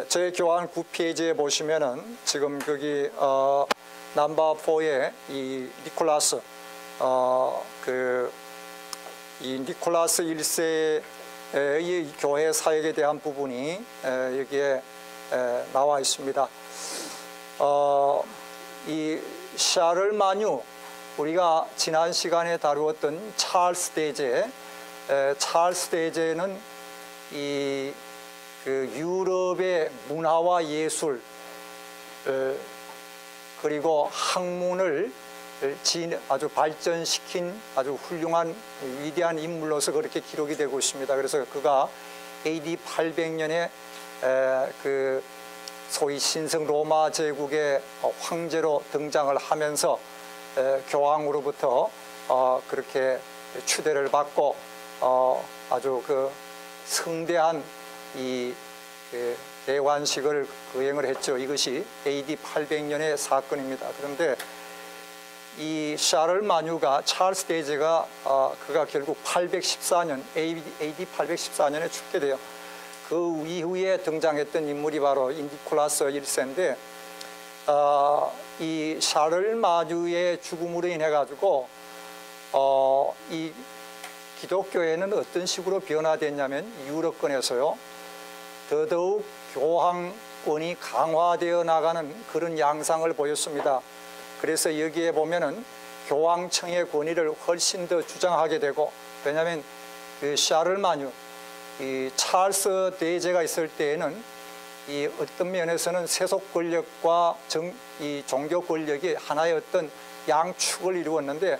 제 교환 9페이지에 보시면은 지금 거기 넘버 4의 이 니콜라스 이 니콜라스 1세의 교회 사역에 대한 부분이 여기에 나와 있습니다. 이 샤를마뉴, 우리가 지난 시간에 다루었던 찰스 대제는 이 유럽의 문화와 예술 그리고 학문을 아주 발전시킨 아주 훌륭한 위대한 인물로서 그렇게 기록이 되고 있습니다. 그래서 그가 AD 800년에 소위 신성 로마 제국의 황제로 등장을 하면서 교황으로부터 그렇게 추대를 받고 아주 성대한 이 대관식을 거행을 했죠. 이것이 AD 800년의 사건입니다. 그런데 이 샤를마뉴가 찰스 대제가 그가 결국 814년 AD 814년에 죽게 돼요. 그 이후에 등장했던 인물이 바로 니콜라스 1세인데 이 샤를마뉴의 죽음으로 인해 가지고 이 기독교회는 어떤 식으로 변화됐냐면 유럽권에서요 더더욱 교황권이 강화되어 나가는 그런 양상을 보였습니다. 그래서 여기에 보면은 교황청의 권위를 훨씬 더 주장하게 되고, 왜냐하면 그 샤를마뉴, 이 찰스 대제가 있을 때에는 이 어떤 면에서는 세속 권력과 이 종교 권력이 하나의 어떤 양축을 이루었는데,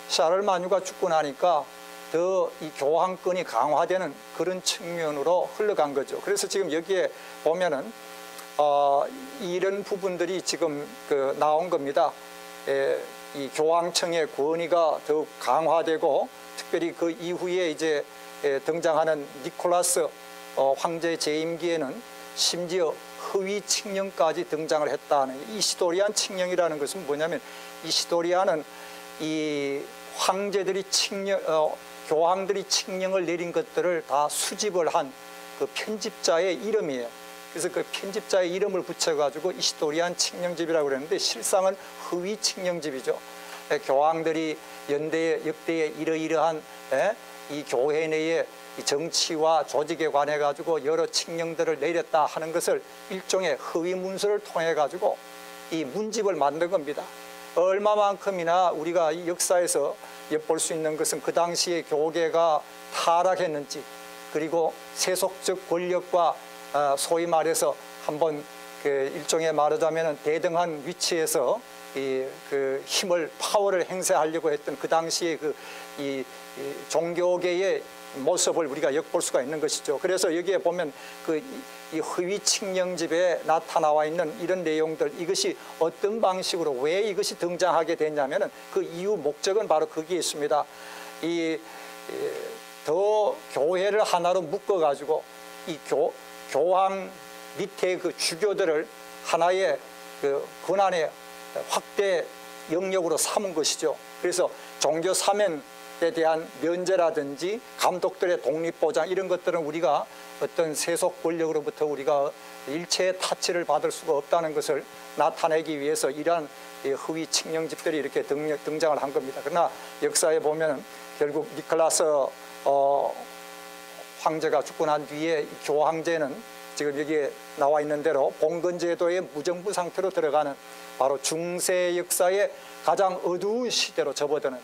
샤를마뉴가 죽고 나니까 더 이 교황권이 강화되는 그런 측면으로 흘러간 거죠. 그래서 지금 여기에 보면은 이런 부분들이 지금 나온 겁니다. 이 교황청의 권위가 더욱 강화되고, 특별히 그 이후에 이제 등장하는 니콜라스 황제 재임기에는 심지어 허위 칙령까지 등장을 했다는, 이시도리안 칙령이라는 것은 뭐냐면, 이시도리안은 이 황제들이 교황들이 칙령을 내린 것들을 다 수집을 한 그 편집자의 이름이에요. 그래서 그 편집자의 이름을 붙여가지고 이시도리안 칙령집이라고 그랬는데, 실상은 허위 칙령집이죠. 교황들이 역대에 이러이러한 이 교회 내의 정치와 조직에 관해 가지고 여러 칙령들을 내렸다 하는 것을 일종의 허위 문서를 통해 가지고 이 문집을 만든 겁니다. 얼마만큼이나 우리가 이 역사에서 엿볼 수 있는 것은 그 당시에 교계가 타락했는지, 그리고 세속적 권력과 소위 말해서 한번 일종의 말하자면 대등한 위치에서 힘을 파워를 행사하려고 했던 그 당시에 이 종교계의 모습을 우리가 엿볼 수가 있는 것이죠. 그래서 여기에 보면 이 허위 칙령집에 나타나와 있는 이런 내용들, 이것이 어떤 방식으로 왜 이것이 등장하게 됐냐면은 그 이유 목적은 바로 거기에 있습니다. 더 교회를 하나로 묶어 가지고 이 교황 밑에 그 주교들을 하나의 권한의 확대 영역으로 삼은 것이죠. 그래서 종교 사면에 대한 면제라든지 감독들의 독립보장, 이런 것들은 우리가 어떤 세속 권력으로부터 우리가 일체의 타치를 받을 수가 없다는 것을 나타내기 위해서 이러한 허위 칙령집들이 이렇게 등장을 한 겁니다. 그러나 역사에 보면 결국 니콜라스 황제가 죽고 난 뒤에 교황제는 지금 여기에 나와 있는 대로 봉건제도의 무정부 상태로 들어가는 바로 중세 역사의 가장 어두운 시대로 접어드는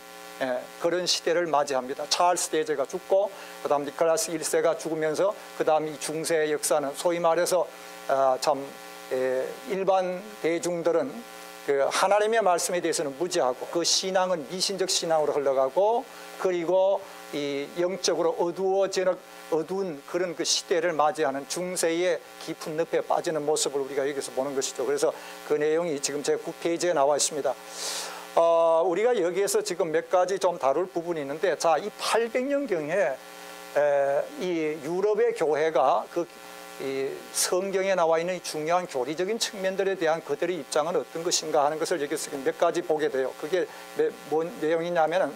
그런 시대를 맞이합니다. 찰스 대제가 죽고, 그 다음 니콜라스 1세가 죽으면서, 그 다음 이 중세 역사는 소위 말해서 일반 대중들은 하나님의 말씀에 대해서는 무지하고, 그 신앙은 미신적 신앙으로 흘러가고, 그리고 이 영적으로 어두운 그런 그 시대를 맞이하는 중세의 깊은 늪에 빠지는 모습을 우리가 여기서 보는 것이죠. 그래서 그 내용이 지금 제 9페이지에 나와 있습니다. 우리가 여기에서 지금 몇 가지 좀 다룰 부분이 있는데, 자, 이 800년경에 이 유럽의 교회가 이 성경에 나와 있는 중요한 교리적인 측면들에 대한 그들의 입장은 어떤 것인가 하는 것을 여기서 몇 가지 보게 돼요. 그게 뭔 내용이냐면은,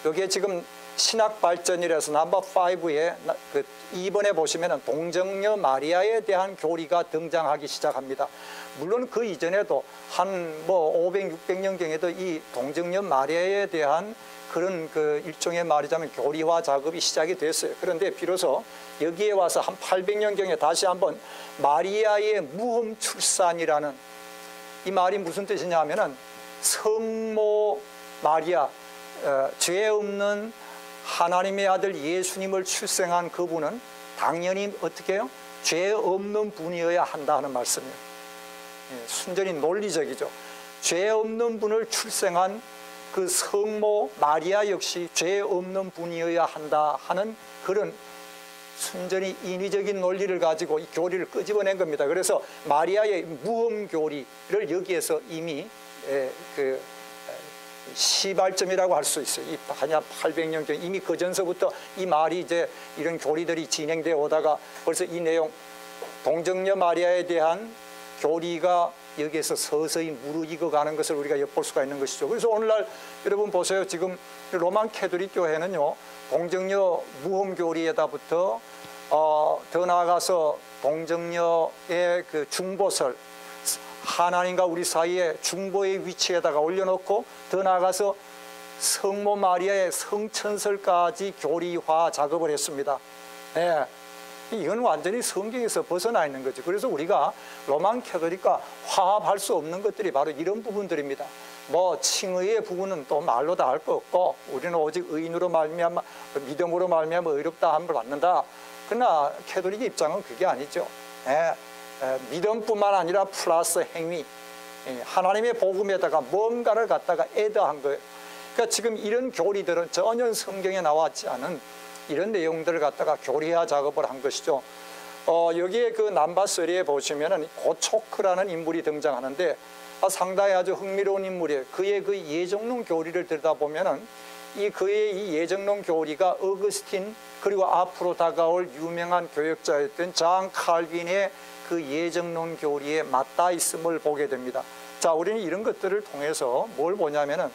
여기에 지금 신학 발전이라서 넘버 5에 그 2번에 보시면은 동정녀 마리아에 대한 교리가 등장하기 시작합니다. 물론 그 이전에도 한 뭐 500, 600년경에도 이 동정녀 마리아에 대한 그런 그 일종의 말하자면 교리화 작업이 시작이 됐어요. 그런데 비로소 여기에 와서 한 800년경에 다시 한번 마리아의 무흠 출산이라는 이 말이 무슨 뜻이냐 하면은 성모 마리아, 죄 없는 하나님의 아들 예수님을 출생한 그분은 당연히 어떻게 해요? 죄 없는 분이어야 한다 하는 말씀이에요. 순전히 논리적이죠. 죄 없는 분을 출생한 그 성모 마리아 역시 죄 없는 분이어야 한다 하는 그런 순전히 인위적인 논리를 가지고 이 교리를 끄집어낸 겁니다. 그래서 마리아의 무흠 교리를 여기에서 이미 그 시발점이라고 할 수 있어요. 이 한약 800년경 이미 그 전서부터 이 말이 이제 이런 교리들이 진행되어 오다가 벌써 이 내용 동정녀 마리아에 대한 교리가 여기에서 서서히 무르익어 가는 것을 우리가 엿볼 수가 있는 것이죠. 그래서 오늘날 여러분 보세요. 지금 로만 캐톨릭 교회는요, 동정녀 무흠 교리에다부터 더 나아가서 동정녀의 그 중보설, 하나님과 우리 사이에 중보의 위치에다가 올려놓고 더 나아가서 성모 마리아의 성천설까지 교리화 작업을 했습니다. 네. 이건 완전히 성경에서 벗어나 있는 거죠. 그래서 우리가 로만 캐톨릭과 화합할 수 없는 것들이 바로 이런 부분들입니다. 뭐 칭의의 부분은 또 말로 다 할 거 없고 우리는 오직 의인으로 말미암아 믿음으로 말미암아 의롭다 함을 받는다. 그러나 캐톨릭의 입장은 그게 아니죠. 믿음뿐만 아니라 플러스 행위, 하나님의 복음에다가 뭔가를 갖다가 애더한 거예요. 그러니까 지금 이런 교리들은 전혀 성경에 나왔지 않은 이런 내용들을 갖다가 교리화 작업을 한 것이죠. 여기에 그 남바서리에 보시면은 고초크라는 인물이 등장하는데 상당히 아주 흥미로운 인물이에요. 그의 그 예정론 교리를 들여다보면은 그의 이 예정론 교리가 어거스틴 그리고 앞으로 다가올 유명한 교역자였던 잔 칼빈의 그 예정론 교리에 맞닿아 있음을 보게 됩니다. 자, 우리는 이런 것들을 통해서 뭘 보냐면은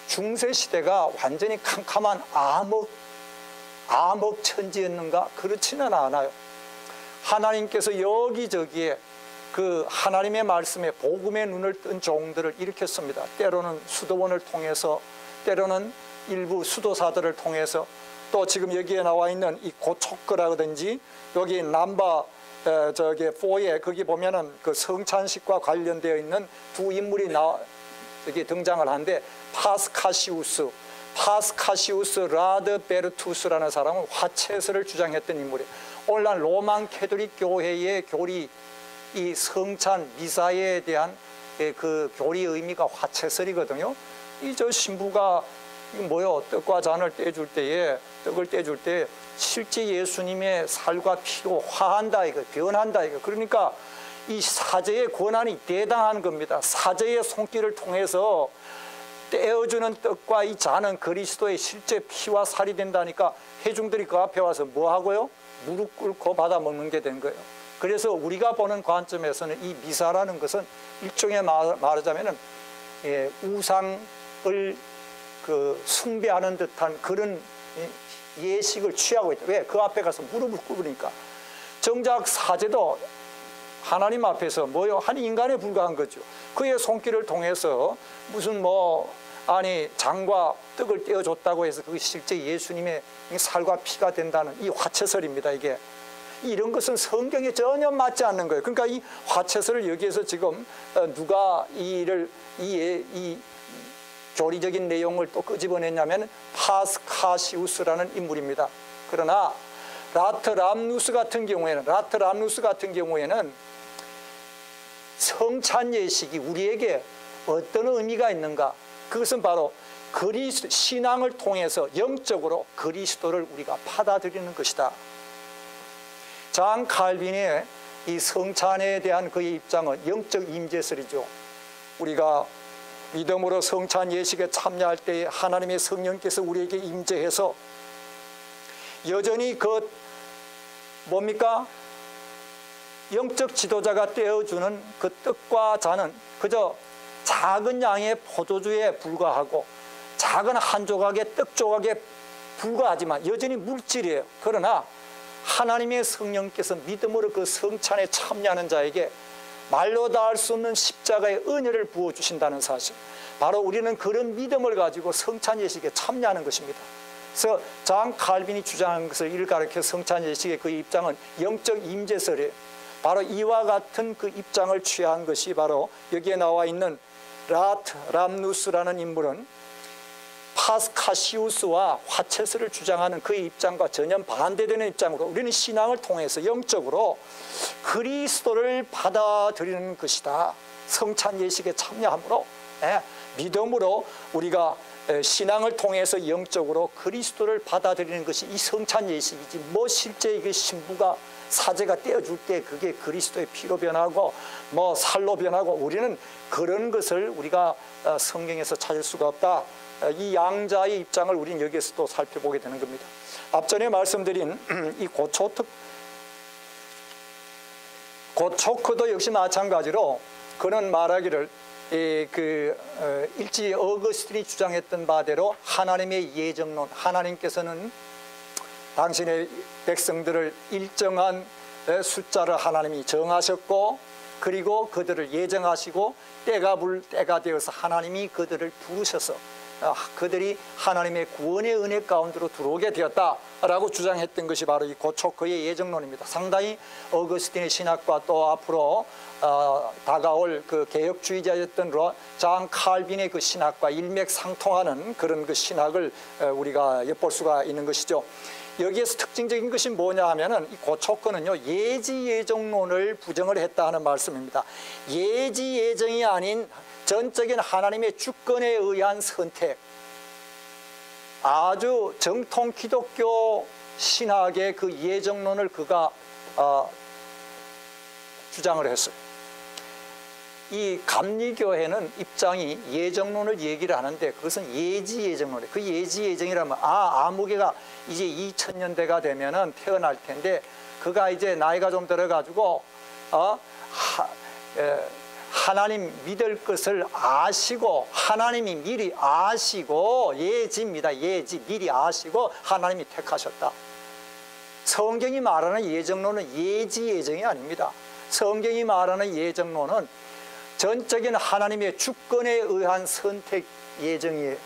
중세 시대가 완전히 캄캄한 암흑 천지였는가? 그렇지는 않아요. 하나님께서 여기저기에 그 하나님의 말씀에 복음의 눈을 뜬 종들을 일으켰습니다. 때로는 수도원을 통해서, 때로는 일부 수도사들을 통해서, 또 지금 여기에 나와 있는 이 고초크라든지 여기 남바 저기 4에 거기 보면은 그 성찬식과 관련되어 있는 두 인물이 여기 등장을 하는데 파스카시우스 라드베르투스라는 사람은 화채설을 주장했던 인물이에요. 오늘날 로만 캐톨릭 교회의 교리, 이 성찬 미사에 대한 그 교리 의미가 화채설이거든요. 이 저 신부가 뭐요? 떡과 잔을 떼줄 때에, 떡을 떼줄 때 실제 예수님의 살과 피로 화한다 이거, 변한다 이거. 그러니까 이 사제의 권한이 대단한 겁니다. 사제의 손길을 통해서 떼어주는 떡과 이 잔은 그리스도의 실제 피와 살이 된다니까 회중들이 그 앞에 와서 뭐 하고요? 무릎 꿇고 받아 먹는 게 된 거예요. 그래서 우리가 보는 관점에서는 이 미사라는 것은 일종의 말하자면은 우상을 그 숭배하는 듯한 그런 예식을 취하고 있다. 왜? 그 앞에 가서 무릎을 꿇으니까. 정작 사제도 하나님 앞에서 뭐요? 한 인간에 불과한 거죠. 그의 손길을 통해서 무슨 장과 떡을 떼어줬다고 해서 그게 실제 예수님의 살과 피가 된다는 이 화채설입니다. 이게 이런 것은 성경에 전혀 맞지 않는 거예요. 그러니까 이 화채설을 여기에서 지금 누가 이 교리적인 내용을 또 끄집어냈냐면 파스카시우스라는 인물입니다. 그러나 라트람누스 같은 경우에는 성찬 예식이 우리에게 어떤 의미가 있는가? 그것은 바로 신앙을 통해서 영적으로 그리스도를 우리가 받아들이는 것이다. 잔 칼빈의 이 성찬에 대한 그의 입장은 영적 임재설이죠. 우리가 믿음으로 성찬 예식에 참여할 때 하나님의 성령께서 우리에게 임재해서 여전히 영적 지도자가 떼어주는 그 떡과 잔은 그저 작은 양의 포도주에 불과하고 작은 한 조각의 떡 조각에 불과하지만 여전히 물질이에요. 그러나 하나님의 성령께서 믿음으로 그 성찬에 참여하는 자에게 말로 다 할 수 없는 십자가의 은혜를 부어주신다는 사실, 바로 우리는 그런 믿음을 가지고 성찬 예식에 참여하는 것입니다. 그래서 장 칼빈이 주장한 것을 일가르쳐 성찬 예식의 그 입장은 영적 임재설이에요. 바로 이와 같은 그 입장을 취한 것이 바로 여기에 나와 있는 람누스라는 인물은 파스카시우스와 화채설을 주장하는 그의 입장과 전혀 반대되는 입장으로 우리는 신앙을 통해서 영적으로 그리스도를 받아들이는 것이다. 성찬 예식에 참여함으로 믿음으로 우리가 신앙을 통해서 영적으로 그리스도를 받아들이는 것이 이 성찬 예식이지, 뭐 실제 이게 신부가 사제가 떼어줄 때 그게 그리스도의 피로 변하고 뭐 살로 변하고, 우리는 그런 것을 우리가 성경에서 찾을 수가 없다. 이 양자의 입장을 우리는 여기에서 또 살펴보게 되는 겁니다. 앞전에 말씀드린 이 고초크도 역시 마찬가지로 그는 말하기를 일찍 어거스틴이 주장했던 바대로 하나님의 예정론, 하나님께서는 당신의 백성들을 일정한 숫자를 하나님이 정하셨고, 그리고 그들을 예정하시고 때가 되어서 하나님이 그들을 부르셔서 그들이 하나님의 구원의 은혜 가운데로 들어오게 되었다라고 주장했던 것이 바로 이 고초크의 예정론입니다. 상당히 어거스틴의 신학과 또 앞으로 다가올 그 개혁주의자였던 장 칼빈의 그 신학과 일맥상통하는 그런 그 신학을 우리가 엿볼 수가 있는 것이죠. 여기에서 특징적인 것이 뭐냐 하면은 이 고초크는요, 예지예정론을 부정을 했다 하는 말씀입니다. 예지예정이 아닌 전적인 하나님의 주권에 의한 선택, 아주 정통 기독교 신학의 그 예정론을 그가 주장을 했어요. 이 감리교회는 입장이 예정론을 얘기를 하는데 그것은 예지예정론이에요. 그 예지예정이라면 아무개가 이제 2000년대가 되면은 태어날 텐데, 그가 이제 나이가 좀 들어가지고 하나님 믿을 것을 아시고, 하나님이 미리 아시고, 예지입니다. 예지, 미리 아시고 하나님이 택하셨다. 성경이 말하는 예정론은 예지예정이 아닙니다. 성경이 말하는 예정론은 전적인 하나님의 주권에 의한 선택 예정이에요.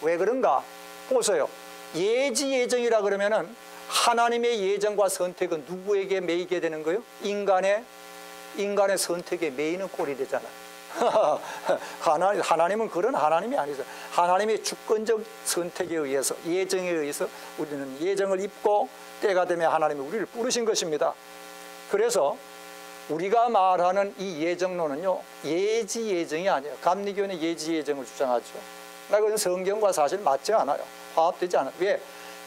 왜 그런가? 보세요. 예지예정이라 그러면은 하나님의 예정과 선택은 누구에게 매이게 되는 거예요? 인간의 선택에 매이는 꼴이 되잖아요. 하나님은 그런 하나님이 아니죠. 하나님의 주권적 선택에 의해서, 예정에 의해서 우리는 예정을 입고 때가 되면 하나님이 우리를 부르신 것입니다. 그래서 우리가 말하는 이 예정론은요, 예지예정이 아니에요. 감리교는 예지예정을 주장하죠. 그건 성경과 사실 맞지 않아요. 화합되지 않아요. 왜?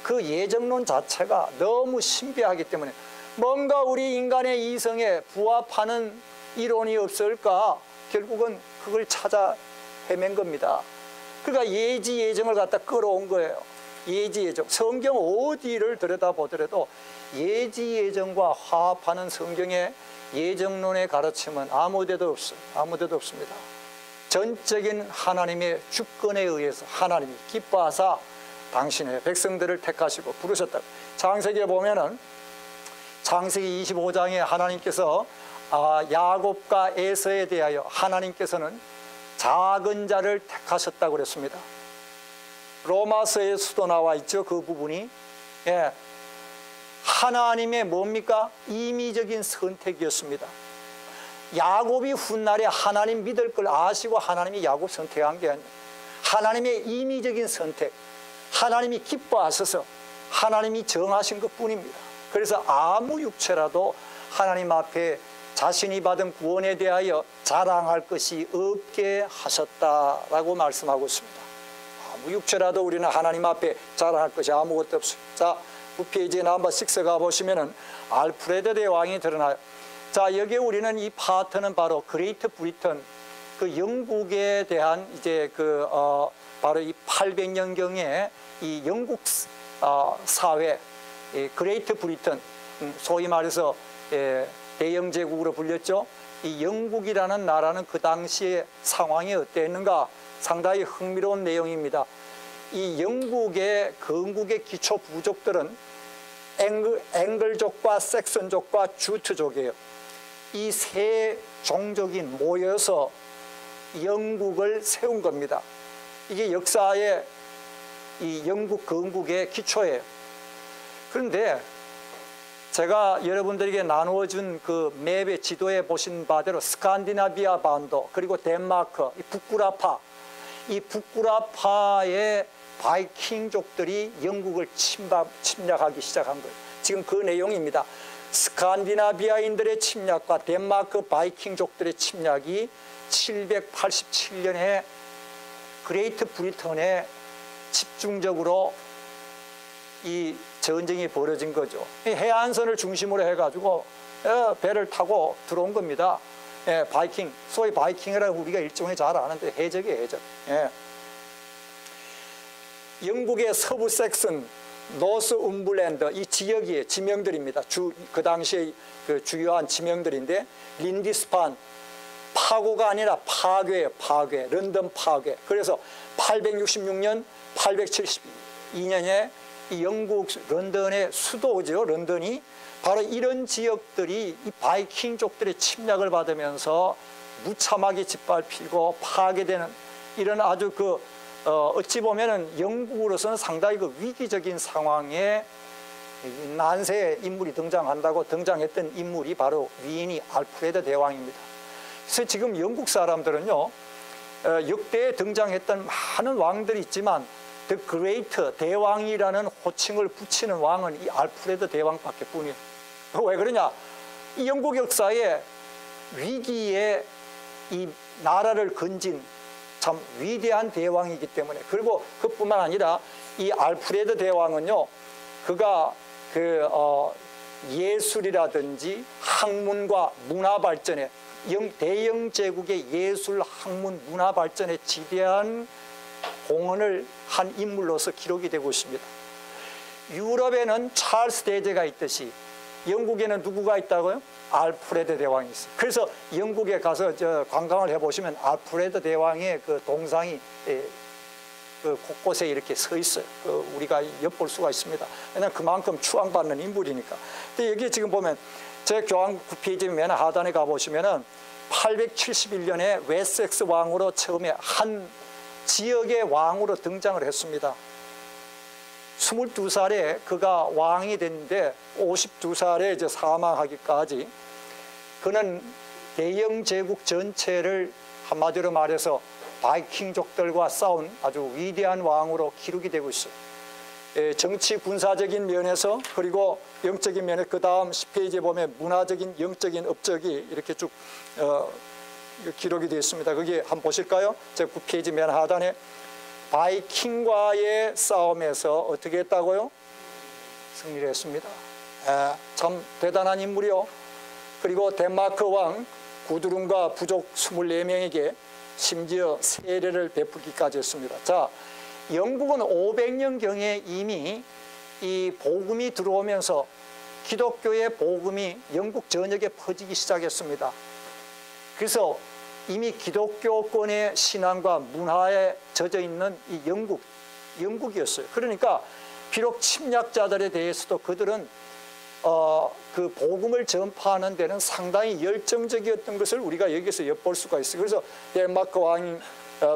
그 예정론 자체가 너무 신비하기 때문에, 뭔가 우리 인간의 이성에 부합하는 이론이 없을까? 결국은 그걸 찾아 헤맨 겁니다. 그러니까 예지예정을 갖다 끌어온 거예요. 예지예정. 성경 어디를 들여다보더라도 예지예정과 화합하는 성경의 예정론의 가르침은 아무데도 없어요. 아무데도 없습니다. 전적인 하나님의 주권에 의해서 하나님이 기뻐하사 당신의 백성들을 택하시고 부르셨다. 창세기에 보면은 창세기 25장에 하나님께서 야곱과 에서에 대하여 하나님께서는 작은 자를 택하셨다고 그랬습니다. 로마서에서도 나와 있죠. 그 부분이. 예. 하나님의 뭡니까? 임의적인 선택이었습니다. 야곱이 훗날에 하나님 믿을 걸 아시고 하나님이 야곱 선택한 게 아니에요. 하나님의 임의적인 선택, 하나님이 기뻐하셔서 하나님이 정하신 것뿐입니다. 그래서 아무 육체라도 하나님 앞에 자신이 받은 구원에 대하여 자랑할 것이 없게 하셨다라고 말씀하고 있습니다. 아무 육체라도 우리는 하나님 앞에 자랑할 것이 아무것도 없습니다. 자, 부페이지에 넘버 6 가보시면은 알프레드 대왕이 드러나요. 자, 여기에 우리는 이 파트는 바로 그레이트 브리튼, 그 영국에 대한 이제 바로 이 800년경에 이 영국 사회, 그레이트 브리튼, 소위 말해서 대영제국으로 불렸죠. 이 영국이라는 나라는 그 당시의 상황이 어땠는가? 상당히 흥미로운 내용입니다. 이 영국의 건국의 기초 부족들은 앵글족과 섹슨족과 주트족이에요. 이 세 종족이 모여서 영국을 세운 겁니다. 이게 역사의 이 영국 건국의 기초예요. 그런데 제가 여러분들에게 나누어준 그 맵의 지도에 보신 바대로 스칸디나비아 반도 그리고 덴마크, 이 북구라파의 바이킹족들이 영국을 침략하기 시작한 거예요. 지금 그 내용입니다. 스칸디나비아인들의 침략과 덴마크 바이킹족들의 침략이 787년에 그레이트 브리턴에 집중적으로 이 전쟁이 벌어진 거죠. 해안선을 중심으로 해가지고 배를 타고 들어온 겁니다. 바이킹, 소위 바이킹이라고 우리가 일종의 잘 아는데 해적이에요, 해적. 영국의 서부 섹슨, 노스 움블랜드 이 지역이 지명들입니다. 그 당시에 그 주요한 지명들인데 린디스판, 파고가 아니라 파괴예요. 파괴, 런던 파괴. 그래서 866년, 872년에 이 영국 런던의 수도죠. 런던이 바로 이런 지역들이 이 바이킹족들의 침략을 받으면서 무참하게 짓밟히고 파괴되는 이런 아주 어찌 보면은 영국으로서는 상당히 위기적인 상황에 난세의 인물이 등장했던 인물이 바로 위인이 알프레드 대왕입니다. 그래서 지금 영국 사람들은요, 역대에 등장했던 많은 왕들이 있지만 The Great 대왕이라는 호칭을 붙이는 왕은 이 알프레드 대왕밖에 뿐이에요. 왜 그러냐? 이 영국 역사에 위기에 이 나라를 건진 참 위대한 대왕이기 때문에, 그리고 그뿐만 아니라 이 알프레드 대왕은요, 그가 예술이라든지 학문과 문화 발전에 대영 제국의 예술, 학문, 문화 발전에 지대한 공헌을 한 인물로서 기록이 되고 있습니다. 유럽에는 찰스 대제가 있듯이 영국에는 누구가 있다고요? 알프레드 대왕이 있어요. 그래서 영국에 가서 관광을 해보시면 알프레드 대왕의 그 동상이 곳곳에 이렇게 서 있어요. 우리가 엿볼 수가 있습니다. 왜냐하면 그만큼 추앙받는 인물이니까. 근데 여기 지금 보면 제 교황 9페이지 맨 하단에 가보시면은 871년에 웨섹스 왕으로 처음에 한 지역의 왕으로 등장을 했습니다. 22살에 그가 왕이 됐는데 52살에 이제 사망하기까지 그는 대영 제국 전체를 한마디로 말해서 바이킹족들과 싸운 아주 위대한 왕으로 기록이 되고 있어요. 정치 군사적인 면에서 그리고 영적인 면에 그 다음 10페이지에 보면 문화적인 영적인 업적이 이렇게 쭉 기록이 되어 있습니다. 거기 한번 보실까요? 제 9페이지 맨 하단에 바이킹과의 싸움에서 어떻게 했다고요? 승리를 했습니다. 참 대단한 인물이요. 그리고 덴마크 왕 구드룬과 부족 24명에게 심지어 세례를 베풀기까지 했습니다. 자, 영국은 500년경에 이미 이 복음이 들어오면서 기독교의 복음이 영국 전역에 퍼지기 시작했습니다. 그래서 이미 기독교권의 신앙과 문화에 젖어 있는 이 영국이었어요. 그러니까 비록 침략자들에 대해서도 그들은 그 복음을 전파하는 데는 상당히 열정적이었던 것을 우리가 여기서 엿볼 수가 있어요. 그래서 덴마크 왕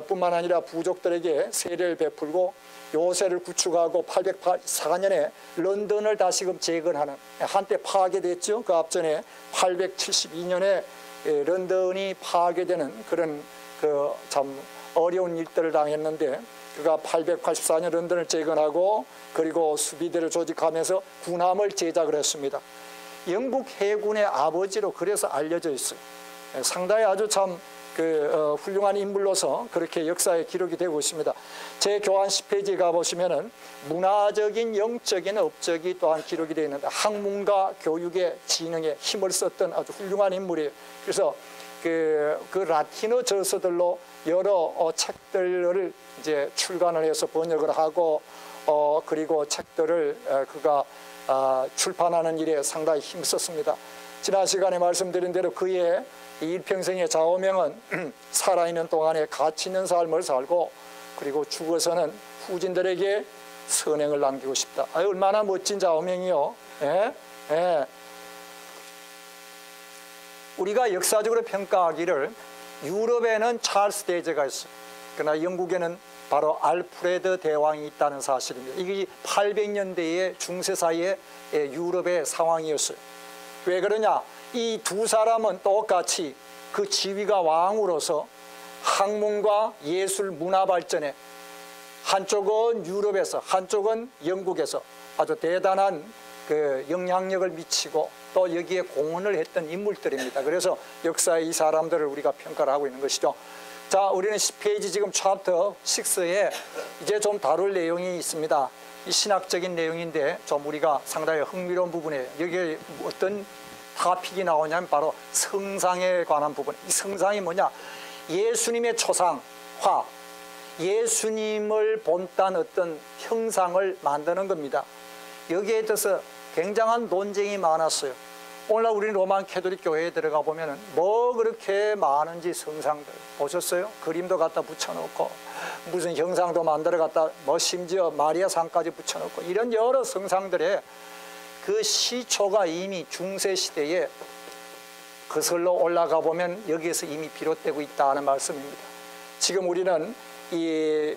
뿐만 아니라 부족들에게 세례를 베풀고 요새를 구축하고 884년에 런던을 다시금 재건하는, 한때 파괴됐죠. 그 앞전에 872년에 런던이 파괴되는 그런 참 어려운 일들을 당했는데, 그가 884년 런던을 재건하고 그리고 수비대를 조직하면서 군함을 제작을 했습니다. 영국 해군의 아버지로 그래서 알려져 있어요. 상당히 아주 참 훌륭한 인물로서 그렇게 역사에 기록이 되고 있습니다. 제 교환 10페이지에 가보시면은 문화적인 영적인 업적이 또한 기록이 되어 있는데, 학문과 교육의 지능에 힘을 썼던 아주 훌륭한 인물이에요. 그래서 그 라틴어 저서들로 여러 책들을 이제 출간을 해서 번역을 하고 그리고 책들을 그가 출판하는 일에 상당히 힘썼습니다. 지난 시간에 말씀드린 대로 그의 일평생의 좌우명은 살아있는 동안에 가치 있는 삶을 살고 그리고 죽어서는 후진들에게 선행을 남기고 싶다. 얼마나 멋진 좌우명이요. 예? 예. 우리가 역사적으로 평가하기를 유럽에는 찰스 대제가 있어요. 그러나 영국에는 바로 알프레드 대왕이 있다는 사실입니다. 이게 800년대의 중세 사이의 유럽의 상황이었어요. 왜 그러냐? 이 두 사람은 똑같이 그 지위가 왕으로서 학문과 예술 문화 발전에 한쪽은 유럽에서 한쪽은 영국에서 아주 대단한 그 영향력을 미치고 또 여기에 공헌을 했던 인물들입니다. 그래서 역사의 이 사람들을 우리가 평가를 하고 있는 것이죠. 자, 우리는 10페이지 지금 챕터 6에 이제 좀 다룰 내용이 있습니다. 이 신학적인 내용인데 좀 우리가 상당히 흥미로운 부분이에요. 여기에 어떤 타픽이 나오냐면 바로 성상에 관한 부분. 이 성상이 뭐냐? 예수님의 초상화, 예수님을 본딴 어떤 형상을 만드는 겁니다. 여기에 대해서 굉장한 논쟁이 많았어요. 오늘날 우리는 로만 캐톨릭 교회에 들어가 보면은 뭐 그렇게 많은지 성상들 보셨어요? 그림도 갖다 붙여놓고 무슨 형상도 만들어 갖다 뭐 심지어 마리아 상까지 붙여놓고 이런 여러 성상들의 그 시초가 이미 중세 시대에 거슬러 올라가 보면 여기에서 이미 비롯되고 있다는 말씀입니다. 지금 우리는 이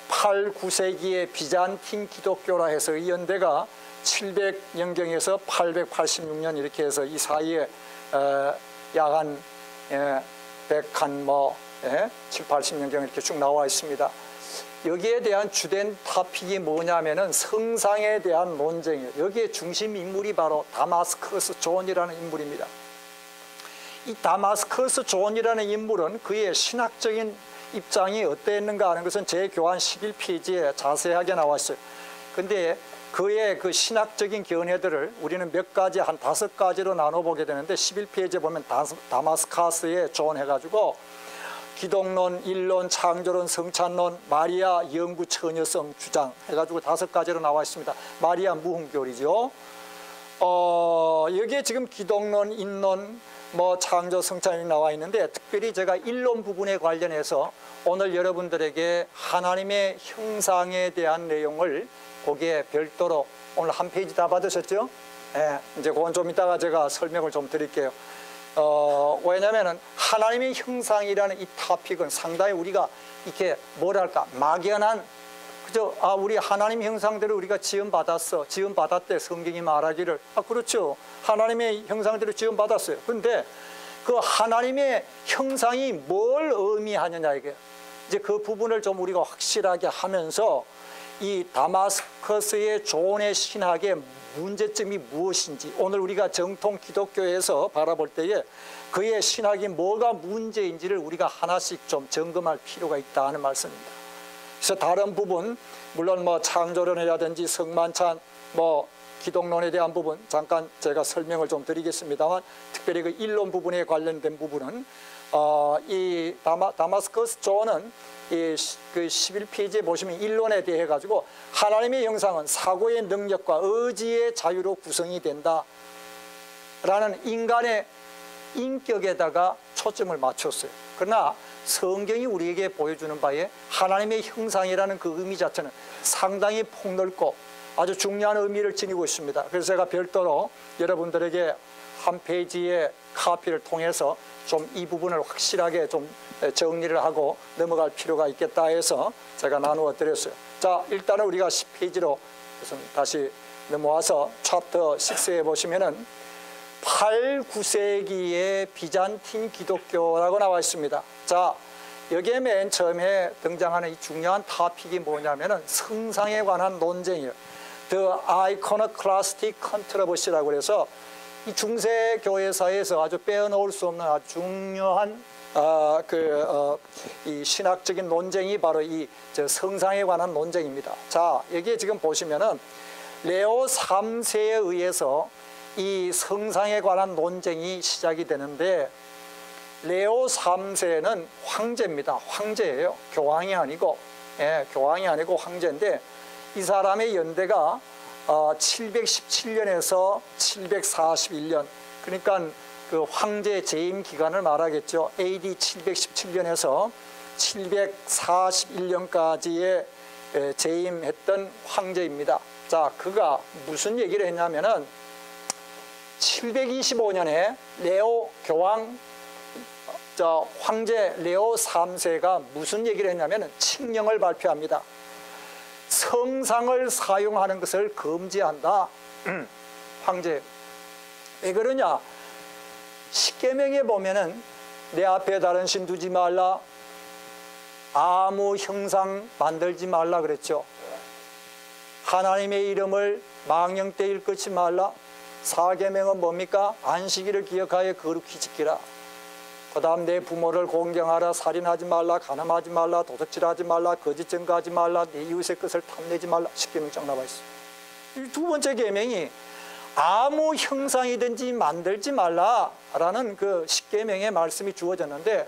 8, 9세기의 비잔틴 기독교라 해서 이 연대가 700년경에서 886년 이렇게 해서 이 사이에 약 한 100한 뭐 7, 80년경 이렇게 쭉 나와 있습니다. 여기에 대한 주된 토픽이 뭐냐면은 성상에 대한 논쟁이에요. 여기에 중심 인물이 바로 다마스커스 존이라는 인물입니다. 이 다마스커스 존이라는 인물은 그의 신학적인 입장이 어땠는가 하는 것은 제 교환 11페이지에 자세하게 나와 있어요. 근데 그의 그 신학적인 견해들을 우리는 몇 가지, 한 5가지로 나눠보게 되는데 11페이지에 보면 다마스커스의 존 해가지고 기독론, 일론, 창조론, 성찬론, 마리아 영구 처녀성 주장 해가지고 5가지로 나와 있습니다. 마리아 무흥교리죠. 여기에 지금 기독론, 인론, 뭐 창조, 성찬이 나와 있는데 특별히 제가 일론 부분에 관련해서 오늘 여러분들에게 하나님의 형상에 대한 내용을 거기에 별도로 오늘 한 페이지 다 받으셨죠? 예, 이제 그건 좀 이따가 제가 설명을 좀 드릴게요. 왜냐면은 하나님의 형상이라는 이 토픽은 상당히 우리가 이렇게 뭐랄까 막연한 그죠? 우리 하나님 형상대로 우리가 지음받았어. 지음받았대. 성경이 말하기를. 그렇죠. 하나님의 형상대로 지음받았어요. 근데 그 하나님의 형상이 뭘 의미하느냐 이게. 이제 그 부분을 좀 우리가 확실하게 하면서 이 다마스커스의 존의 신학의 문제점이 무엇인지 오늘 우리가 정통 기독교에서 바라볼 때에 그의 신학이 뭐가 문제인지를 우리가 하나씩 좀 점검할 필요가 있다 하는 말씀입니다. 그래서 다른 부분 물론 뭐 창조론이라든지 성만찬 뭐 기독론에 대한 부분 잠깐 제가 설명을 좀 드리겠습니다만 특별히 그 일론 부분에 관련된 부분은 이 다마스커스 존은 그 11페이지에 보시면 일론에 대해 가지고 하나님의 형상은 사고의 능력과 의지의 자유로 구성이 된다 라는 인간의 인격에다가 초점을 맞췄어요. 그러나 성경이 우리에게 보여주는 바에 하나님의 형상이라는 그 의미 자체는 상당히 폭넓고 아주 중요한 의미를 지니고 있습니다. 그래서 제가 별도로 여러분들에게 한 페이지의 카피를 통해서 좀 이 부분을 확실하게 좀 정리를 하고 넘어갈 필요가 있겠다 해서 제가 나누어 드렸어요. 자, 일단은 우리가 10페이지로 다시 넘어와서 챕터 6에 보시면은 8, 9세기의 비잔틴 기독교라고 나와 있습니다. 자, 여기에 맨 처음에 등장하는 이 중요한 토픽이 뭐냐면은 성상에 관한 논쟁이에요. The Iconoclastic Controversy라고 해서 이 중세 교회사에서 아주 빼어놓을 수 없는 아주 중요한 이 신학적인 논쟁이 바로 이 성상에 관한 논쟁입니다. 자, 여기에 지금 보시면은 레오 3세에 의해서 이 성상에 관한 논쟁이 시작이 되는데 레오 3세는 황제입니다. 황제예요. 교황이 아니고, 교황이 아니고 황제인데 이 사람의 연대가 717년에서 741년 그러니까 그 황제 재임 기간을 말하겠죠. AD 717년에서 741년까지에 재임했던 황제입니다. 자, 그가 무슨 얘기를 했냐면은 725년에 레오 교황 황제 레오 3세가 무슨 얘기를 했냐면 칙령을 발표합니다. 성상을 사용하는 것을 금지한다. 황제. 왜 그러냐? 십계명에 보면은 내 앞에 다른 신 두지 말라, 아무 형상 만들지 말라 그랬죠. 하나님의 이름을 망령 때 일컫지 말라. 사계명은 뭡니까? 안식일을 기억하여 거룩히 지키라. 그 다음 내 부모를 공경하라. 살인하지 말라. 간음하지 말라. 도둑질하지 말라. 거짓 증거하지 말라. 내 이웃의 것을 탐내지 말라. 십계명장 나와 있어요. 이 두 번째 계명이 아무 형상이든지 만들지 말라라는 그 십계명의 말씀이 주어졌는데,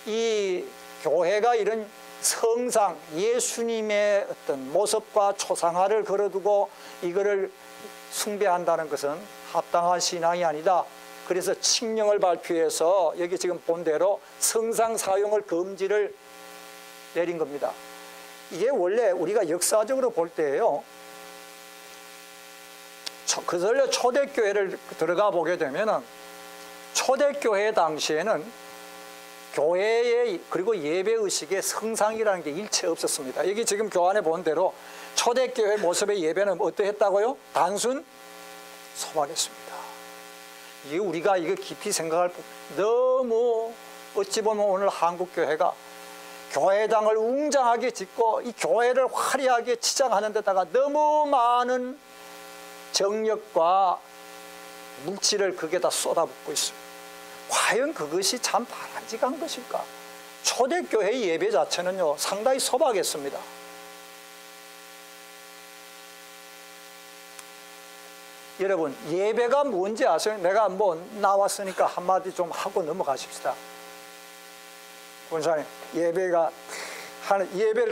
이 교회가 이런 성상, 예수님의 어떤 모습과 초상화를 걸어두고 이거를 숭배한다는 것은 합당한 신앙이 아니다. 그래서 칙령을 발표해서 여기 지금 본 대로 성상 사용을 금지를 내린 겁니다. 이게 원래 우리가 역사적으로 볼 때예요. 그전에 초대교회를 들어가 보게 되면은 초대교회 당시에는 교회의 그리고 예배의식에 성상이라는 게 일체 없었습니다. 여기 지금 교환에 본 대로 초대교회 모습의 예배는 어떠했다고요? 단순 소박했습니다. 이게 우리가 이거 깊이 생각할 너무 어찌 보면 오늘 한국교회가 교회당을 웅장하게 짓고 이 교회를 화려하게 치장하는 데다가 너무 많은 정력과 물질을 거기에다 쏟아붓고 있습니다. 과연 그것이 참 바람직한 것일까? 초대교회 예배 자체는요 상당히 소박했습니다. 여러분 예배가 뭔지 아세요? 내가 뭐 나왔으니까 한마디 좀 하고 넘어가십시다. 권사님, 예배를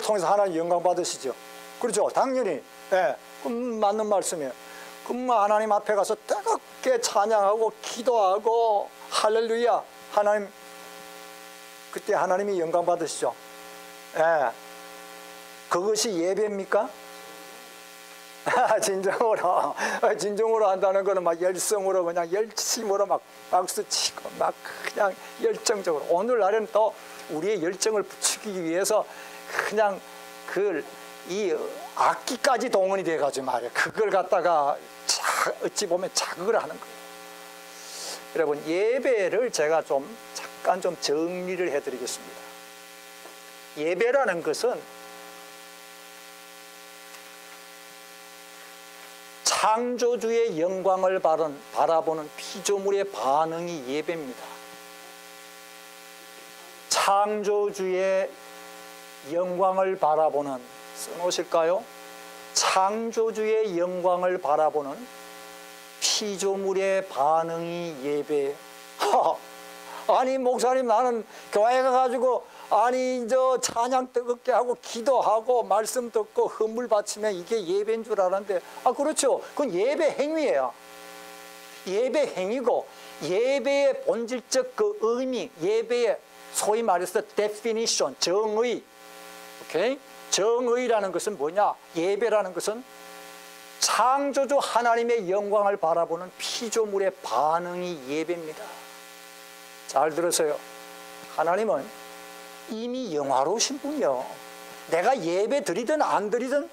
통해서 하나님 영광 받으시죠? 그렇죠? 당연히. 예, 맞는 말씀이에요. 그럼 하나님 앞에 가서 뜨겁게 찬양하고 기도하고 할렐루야, 하나님, 그때 하나님이 영광 받으시죠? 예, 그것이 예배입니까? 진정으로 한다는 거는 막 열성으로 그냥 열심으로 막 박수 치고 막 그냥 열정적으로. 오늘날에는 또 우리의 열정을 붙이기 위해서 그냥 이 악기까지 동원이 돼가지고 말이야. 그걸 갖다가 어찌 보면 자극을 하는 거예요. 여러분 예배를 제가 잠깐 정리를 해드리겠습니다. 예배라는 것은 창조주의 영광을 바라보는 피조물의 반응이 예배입니다. 창조주의 영광을 바라보는, 써놓으실까요? 창조주의 영광을 바라보는 피조물의 반응이 예배. 아니 목사님, 나는 교회 가가지고 찬양 뜨겁게 하고 기도하고 말씀 듣고 헌물 바치면 이게 예배인 줄 알았는데, 그렇죠. 그건 예배 행위예요. 예배 행위고 예배의 본질적 그 의미, 예배의 소위 말해서 definition, 정의. 오케이? 정의라는 것은 뭐냐? 예배라는 것은 창조주 하나님의 영광을 바라보는 피조물의 반응이 예배입니다. 잘 들으세요. 하나님은 이미 영화로우신 분이요. 내가 예배 드리든 안 드리든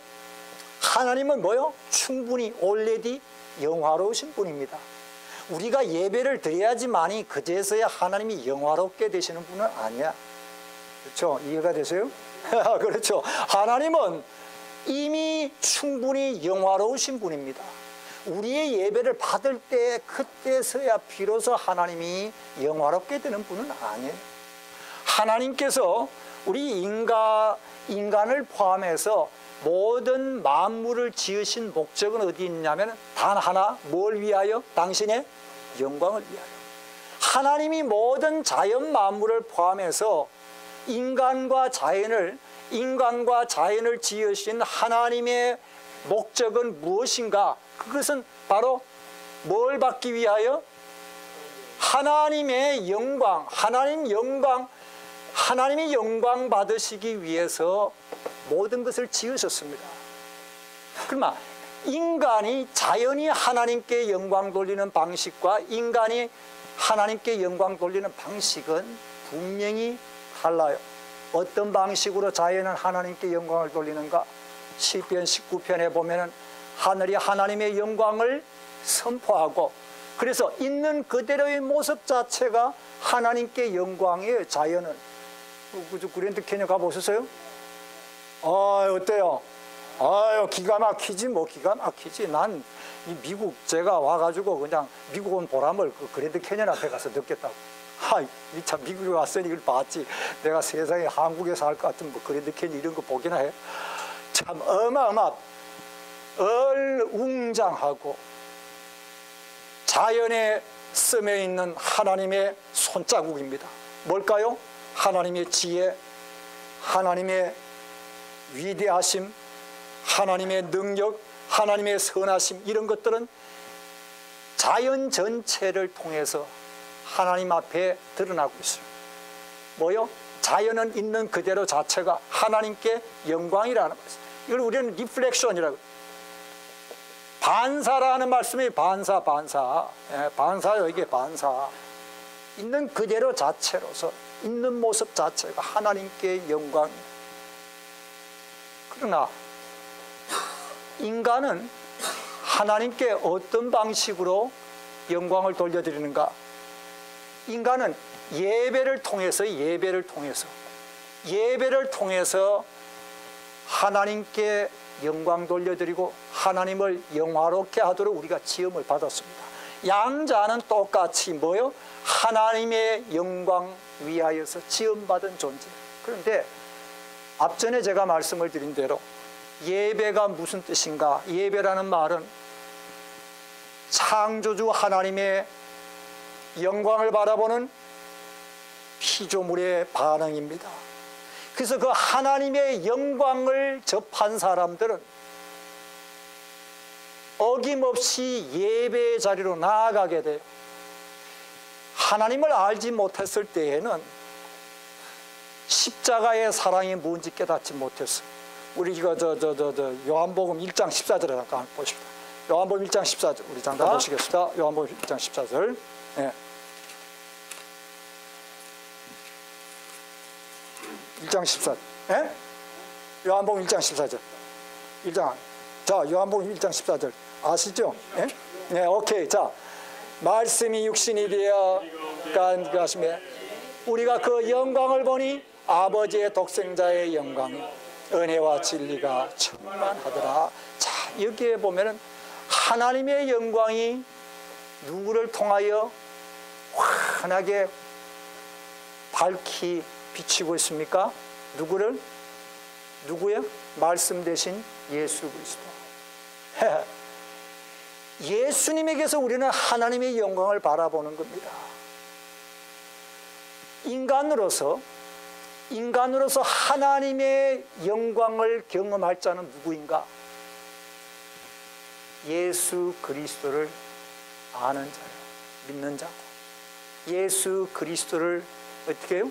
하나님은 뭐요? 충분히 already 영화로우신 분입니다. 우리가 예배를 드려야지만이 그제서야 하나님이 영화롭게 되시는 분은 아니야. 그렇죠? 이해가 되세요? 그렇죠. 하나님은 이미 충분히 영화로우신 분입니다. 우리의 예배를 받을 때 그때서야 비로소 하나님이 영화롭게 되는 분은 아니에요. 하나님께서 우리 인간을 포함해서 모든 만물을 지으신 목적은 어디 있냐면 단 하나, 뭘 위하여? 당신의 영광을 위하여. 하나님이 모든 자연 만물을 포함해서 인간과 자연을 지으신 하나님의 목적은 무엇인가? 그것은 바로 뭘 받기 위하여? 하나님의 영광, 하나님 영광, 하나님이 영광 받으시기 위해서 모든 것을 지으셨습니다. 그러면 인간이 자연히 하나님께 영광 돌리는 방식과 인간이 하나님께 영광 돌리는 방식은 분명히 달라요. 어떤 방식으로 자연은 하나님께 영광을 돌리는가? 시편 19편에 보면은 하늘이 하나님의 영광을 선포하고, 그래서 있는 그대로의 모습 자체가 하나님께 영광이에요. 자연은. 그랜드 캐니언 가보셨어요? 어때요? 기가 막히지. 뭐 기가 막히지. 난 이 미국 제가 와가지고 그냥 미국 온 보람을 그 그랜드 캐니언 앞에 가서 느꼈다고. 참 미국에 왔으니 이걸 봤지. 내가 세상에 한국에서 할 것 같은 뭐 그랜드 캐니언 이런 거 보기나 해. 참 웅장하고 자연에 스며 있는 하나님의 손자국입니다. 뭘까요? 하나님의 지혜, 하나님의 위대하심, 하나님의 능력, 하나님의 선하심, 이런 것들은 자연 전체를 통해서 하나님 앞에 드러나고 있어요. 뭐요? 자연은 있는 그대로 자체가 하나님께 영광이라는 것이죠. 이걸 우리는 리플렉션이라고. 반사라는 말씀이 반사. 반사요, 이게 반사. 있는 그대로 자체로서 있는 모습 자체가 하나님께 영광. 그러나 인간은 하나님께 어떤 방식으로 영광을 돌려드리는가? 인간은 예배를 통해서 하나님께 영광 돌려드리고 하나님을 영화롭게 하도록 우리가 지음을 받았습니다. 양자는 똑같이 뭐요? 하나님의 영광 위하여서 지음받은 존재. 그런데 앞전에 제가 말씀을 드린 대로 예배가 무슨 뜻인가? 예배라는 말은 창조주 하나님의 영광을 바라보는 피조물의 반응입니다. 그래서 그 하나님의 영광을 접한 사람들은 어김없이 예배의 자리로 나아가게 돼요. 하나님을 알지 못했을 때에는 십자가의 사랑이 뭔지 깨닫지 못했어요. 우리 이거 요한복음 1장 14절에 잠깐 보십시다. 요한복음 1장 14절 우리 잠깐 보시겠습니다. 요한복음 1장 14절. 네. 1장 14절. 예? 요한복음 1장 14절. 1장. 자, 요한복음 1장 14절. 아시죠? 예? 네, 오케이. 자, 말씀이 육신이 되어 가시며 우리가 그 영광을 보니 아버지의 독생자의 영광이 은혜와 진리가 충만하더라. 자, 여기에 보면은 하나님의 영광이 누구를 통하여 환하게 밝히 비치고 있습니까? 누구요? 말씀 대신 예수 그리스도. 예수님에게서 우리는 하나님의 영광을 바라보는 겁니다. 인간으로서 하나님의 영광을 경험할 자는 누구인가? 예수 그리스도를 아는 자요, 믿는 자고, 예수 그리스도를 어떻게 해요?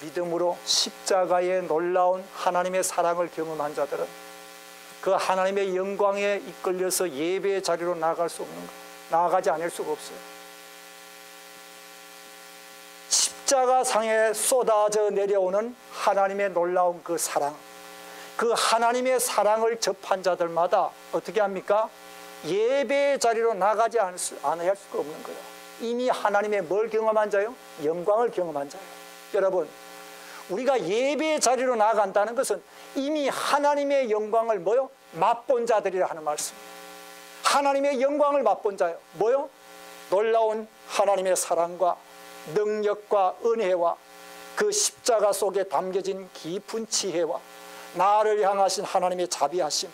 믿음으로 십자가의 놀라운 하나님의 사랑을 경험한 자들은 그 하나님의 영광에 이끌려서 예배의 자리로 나아갈 수 없는 거, 나아가지 않을 수가 없어요. 십자가상에 쏟아져 내려오는 하나님의 놀라운 그 사랑, 그 하나님의 사랑을 접한 자들마다 어떻게 합니까? 예배의 자리로 나가지 않을 수가 없는 거예요. 이미 하나님의 뭘 경험한 자요? 영광을 경험한 자요. 여러분, 우리가 예배의 자리로 나아간다는 것은 이미 하나님의 영광을 뭐요? 맛본 자들이라 하는 말씀입니다. 하나님의 영광을 맛본 자요. 뭐요? 놀라운 하나님의 사랑과 능력과 은혜와 그 십자가 속에 담겨진 깊은 지혜와 나를 향하신 하나님의 자비하심,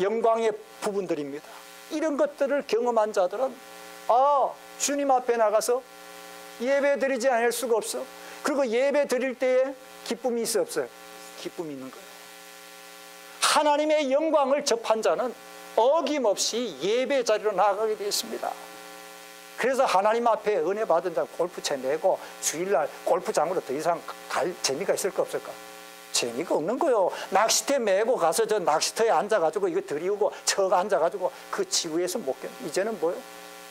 영광의 부분들입니다. 이런 것들을 경험한 자들은 주님 앞에 나가서 예배 드리지 않을 수가 없어. 그리고 예배 드릴 때에 기쁨이 있어 없어요? 기쁨이 있는 거예요. 하나님의 영광을 접한 자는 어김없이 예배 자리로 나아가게 되어 있습니다. 그래서 하나님 앞에 은혜 받은 자 골프채 메고 주일날 골프장으로 더 이상 갈 재미가 있을까 없을까? 재미가 없는 거예요. 낚시대 메고 가서 저 낚시터에 앉아가지고 이거 들이우고 척 앉아가지고 그 지구에서 못 견. 이제는 뭐예요?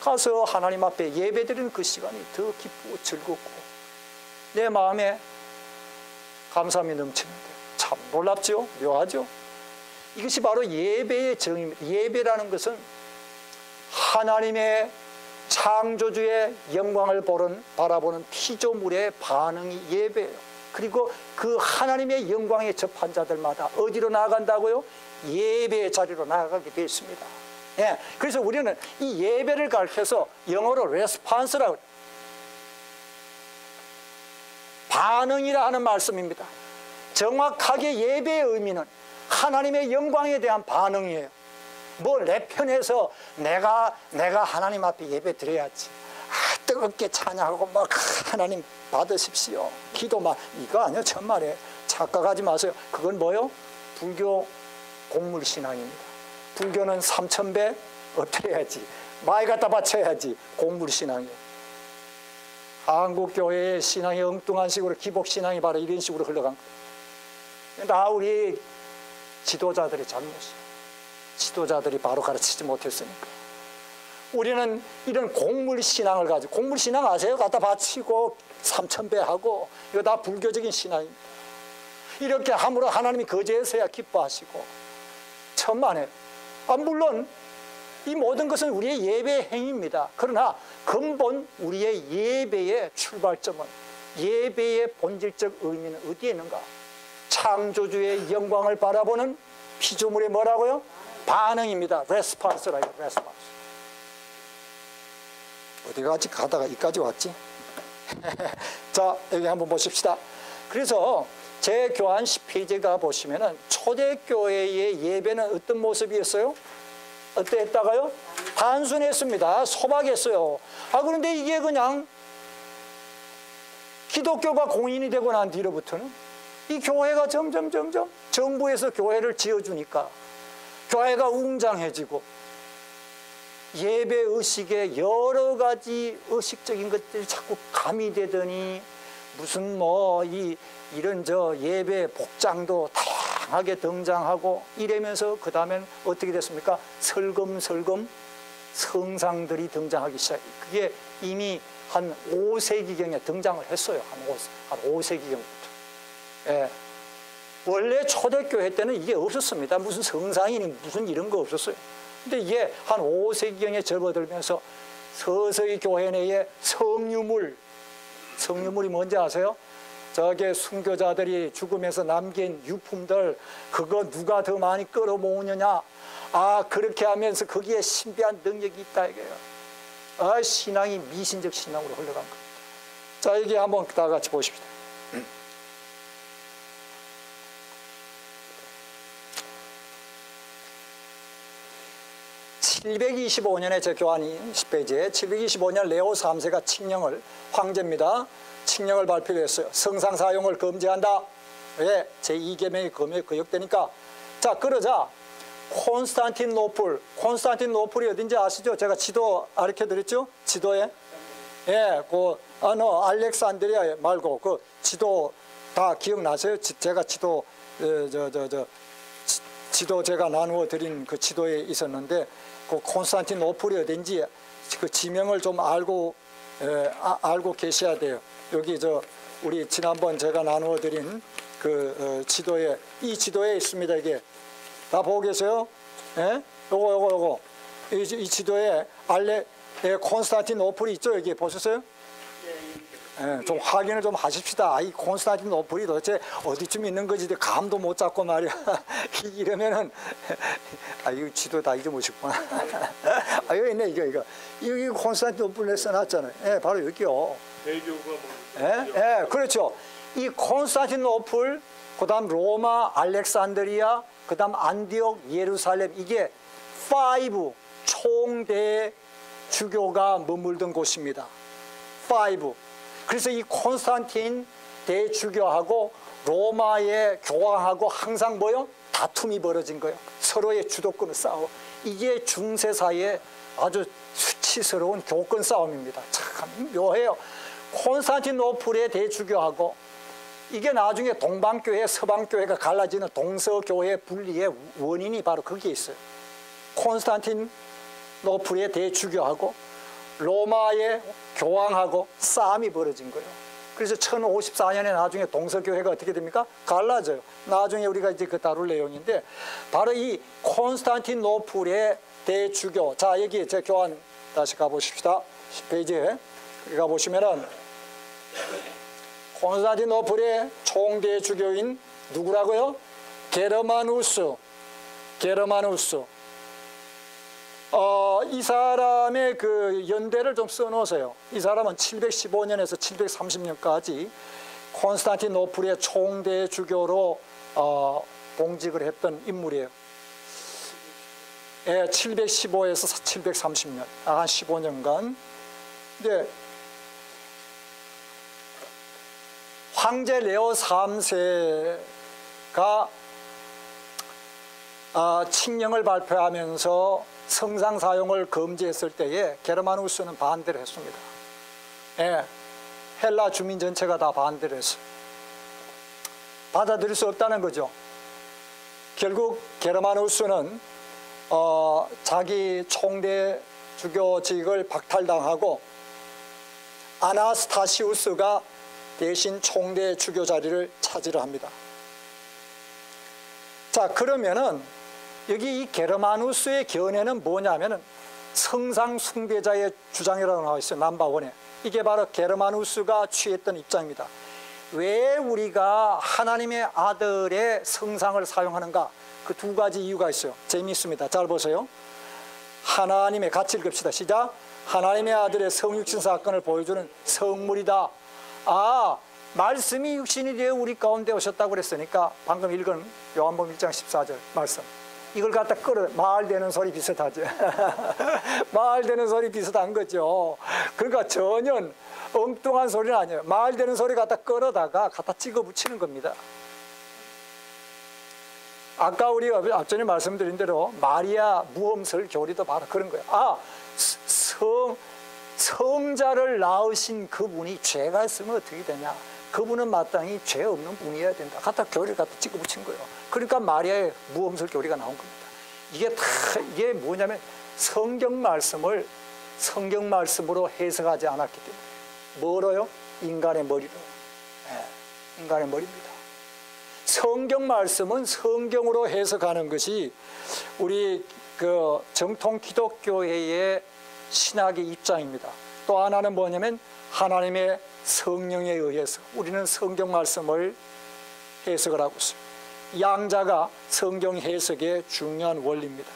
가서 하나님 앞에 예배드리는 그 시간이 더 기쁘고 즐겁고 내 마음에 감사함이 넘치는데 참 놀랍죠? 묘하죠? 이것이 바로 예배의 정의입니다. 예배라는 것은 하나님의 창조주의 영광을 바라보는 피조물의 반응이 예배예요. 그리고 그 하나님의 영광에 접한 자들마다 어디로 나아간다고요? 예배의 자리로 나아가게 되어 있습니다. 예, 그래서 우리는 이 예배를 가르쳐서 영어로 레스판스라고 반응이라 하는 말씀입니다. 정확하게 예배의 의미는 하나님의 영광에 대한 반응이에요. 뭐 내 편에서 내가 하나님 앞에 예배 드려야지. 뜨겁게 찬양하고 막 하나님 받으십시오. 기도만 이거 아니요. 정말에 착각하지 마세요. 그건 뭐요? 불교 곡물신앙입니다. 불교는 3000배 엎드려야지. 많이 갖다 바쳐야지. 곡물신앙이에요. 한국교회의 신앙이 엉뚱한 식으로 기복신앙이 바로 이런 식으로 흘러간 거예요. 다 우리 지도자들의 잘못이에요. 지도자들이 바로 가르치지 못했으니까. 우리는 이런 곡물신앙을 가지고, 곡물신앙 아세요? 갖다 바치고 3000배 하고 이거 다 불교적인 신앙입니다. 이렇게 함으로 하나님이 거제에서야 기뻐하시고 천만에. 물론 이 모든 것은 우리의 예배의 행위입니다. 그러나 근본 우리의 예배의 출발점은, 예배의 본질적 의미는 어디에 있는가? 창조주의 영광을 바라보는 피조물의 뭐라고요? 반응입니다. 레스판스라요. 레스판스. 어디 가다가 이까지 왔지? 자, 여기 한번 보십시다. 그래서 제 교환 10페이지에 가보시면은 초대교회의 예배는 어떤 모습이었어요? 어땠다가요? 단순했습니다. 소박했어요. 그런데 이게 그냥 기독교가 공인이 되고 난 뒤로부터는 이 교회가 점점 정부에서 교회를 지어주니까 교회가 웅장해지고 예배 의식에 여러 가지 의식적인 것들이 자꾸 가미되더니 무슨 이런 예배 복장도 다양하게 등장하고 이러면서 그 다음엔 어떻게 됐습니까? 설금설금 성상들이 등장하기 시작해요. 그게 이미 한 5세기경에 등장을 했어요. 한 5세기경부터. 예. 원래 초대교회 때는 이게 없었습니다. 무슨 성상이니 무슨 이런 거 없었어요. 근데 이게 한 5세기경에 접어들면서 서서히 교회 내에 성유물이 뭔지 아세요? 저게 순교자들이 죽으면서 남긴 유품들, 그거 누가 더 많이 끌어모으느냐? 그렇게 하면서 거기에 신비한 능력이 있다 이거예요. 신앙이 미신적 신앙으로 흘러간 겁니다. 자, 여기 한번 다 같이 보십시다. 725년에 제 교환이 10페이지에 725년 레오 3세가 칙령을, 황제입니다. 칙령을 발표했어요. 성상 사용을 금지한다. 왜? 제2계명이 거역되니까. 자, 그러자 콘스탄티노플이 어딘지 아시죠? 제가 지도 가르쳐드렸죠? 지도에. 예, 알렉산드리아 말고 그 지도 다 기억나세요? 제가 지도 지도 제가 나누어 드린 그 지도에 있었는데 그 콘스탄티노플이 어딘지 그 지명을 좀 알고 계셔야 돼요. 여기 우리 지난번 제가 나누어 드린 그 지도에, 이 지도에 있습니다. 이게 다 보고 계세요? 예? 요거 이 지도에 콘스탄티노플이 있죠? 여기 보셨어요? 예, 좀 확인을 좀 하십시다. 이 콘스탄티노플이 도대체 어디쯤 있는 건지 감도 못 잡고 말이야. 이러면은 이거 지도 다 잊어보셨구나. 여기 있네. 이거 여기 콘스탄티노플에 써놨잖아요. 예, 바로 여기요. 대교가 예, 그렇죠. 이 콘스탄티노플, 그다음 로마, 알렉산드리아, 그다음 안디옥, 예루살렘, 이게 5 총대 주교가 머물던 곳입니다. 5. 그래서 이 콘스탄틴 대주교하고 로마의 교황하고 항상 다툼이 벌어진 거예요. 서로의 주도권을 싸워. 이게 중세 사이에 아주 수치스러운 교권 싸움입니다. 참 묘해요. 콘스탄티노플의 대주교하고 이게 나중에 동방교회, 서방교회가 갈라지는 동서교회 분리의 원인이 바로 거기에 있어요. 콘스탄티노플의 대주교하고 로마의 교황하고 싸움이 벌어진 거예요. 그래서 1054년에 나중에 동서교회가 어떻게 됩니까? 갈라져요. 나중에 우리가 이제 그 다룰 내용인데, 바로 이 콘스탄티노플의 대주교. 자, 여기 제 교환 다시 가보십시다. 10페이지에 가보시면은 콘스탄티노플의 총대주교인 누구라고요? 게르마누스. 이 사람의 그 연대를 좀 써놓으세요. 이 사람은 715년에서 730년까지 콘스탄티노플의 총대주교로 봉직을 했던 인물이에요. 예, 715에서 730년, 한 15년간. 이제 황제 레오 3세가 칙령을 발표하면서 성상 사용을 금지했을 때에 게르마누스는 반대를 했습니다. 예, 헬라 주민 전체가 다 반대를 했어요. 받아들일 수 없다는 거죠. 결국 게르마누스는 자기 총대 주교직을 박탈당하고 아나스타시우스가 대신 총대 주교 자리를 차지를 합니다. 자, 그러면은 여기 이 게르마누스의 견해는 뭐냐면은 성상 숭배자의 주장이라고 나와 있어요. 넘버1에. 이게 바로 게르마누스가 취했던 입장입니다. 왜 우리가 하나님의 아들의 성상을 사용하는가? 그 두 가지 이유가 있어요. 재미있습니다. 잘 보세요. 하나님의, 같이 읽읍시다. 시작. 하나님의 아들의 성육신 사건을 보여주는 성물이다. 말씀이 육신이 되어 우리 가운데 오셨다고 그랬으니까 방금 읽은 요한복음 1장 14절 말씀, 이걸 갖다 끌어, 말되는 소리 비슷하죠. 말되는 소리 비슷한 거죠. 그러니까 전혀 엉뚱한 소리는 아니에요. 말되는 소리 갖다 끌어다가 갖다 찍어 붙이는 겁니다. 아까 우리 앞전에 말씀드린 대로 마리아 무엄설 교리도 바로 그런 거예요. 성자를 낳으신 그분이 죄가 있으면 어떻게 되냐? 그분은 마땅히 죄 없는 분이어야 된다. 갖다 교리를 갖다 찍어 붙인 거예요. 그러니까 마리아의 무엄설 교리가 나온 겁니다. 이게 뭐냐면 성경 말씀을 성경 말씀으로 해석하지 않았기 때문에. 뭐로요? 인간의 머리로. 네, 인간의 머리입니다. 성경 말씀은 성경으로 해석하는 것이 우리 그 정통 기독교회의 신학의 입장입니다. 또 하나는 뭐냐면 하나님의 성령에 의해서 우리는 성경 말씀을 해석을 하고 있습니다. 양자가 성경 해석의 중요한 원리입니다.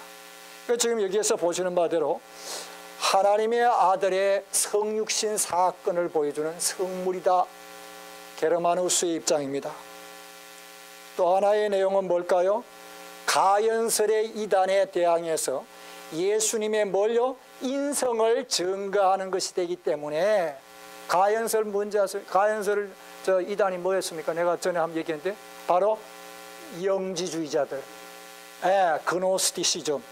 그러니까 지금 여기에서 보시는 바대로 하나님의 아들의 성육신 사건을 보여주는 성물이다. 게르마누스의 입장입니다. 또 하나의 내용은 뭘까요? 가연설의 이단에 대항해서 예수님의 뭘요? 인성을 증거하는 것이 되기 때문에. 가연설 뭔지 아세요? 가연설 이단이 뭐였습니까? 내가 전에 한번 얘기했는데 바로 영지주의자들, 그노스티시즘.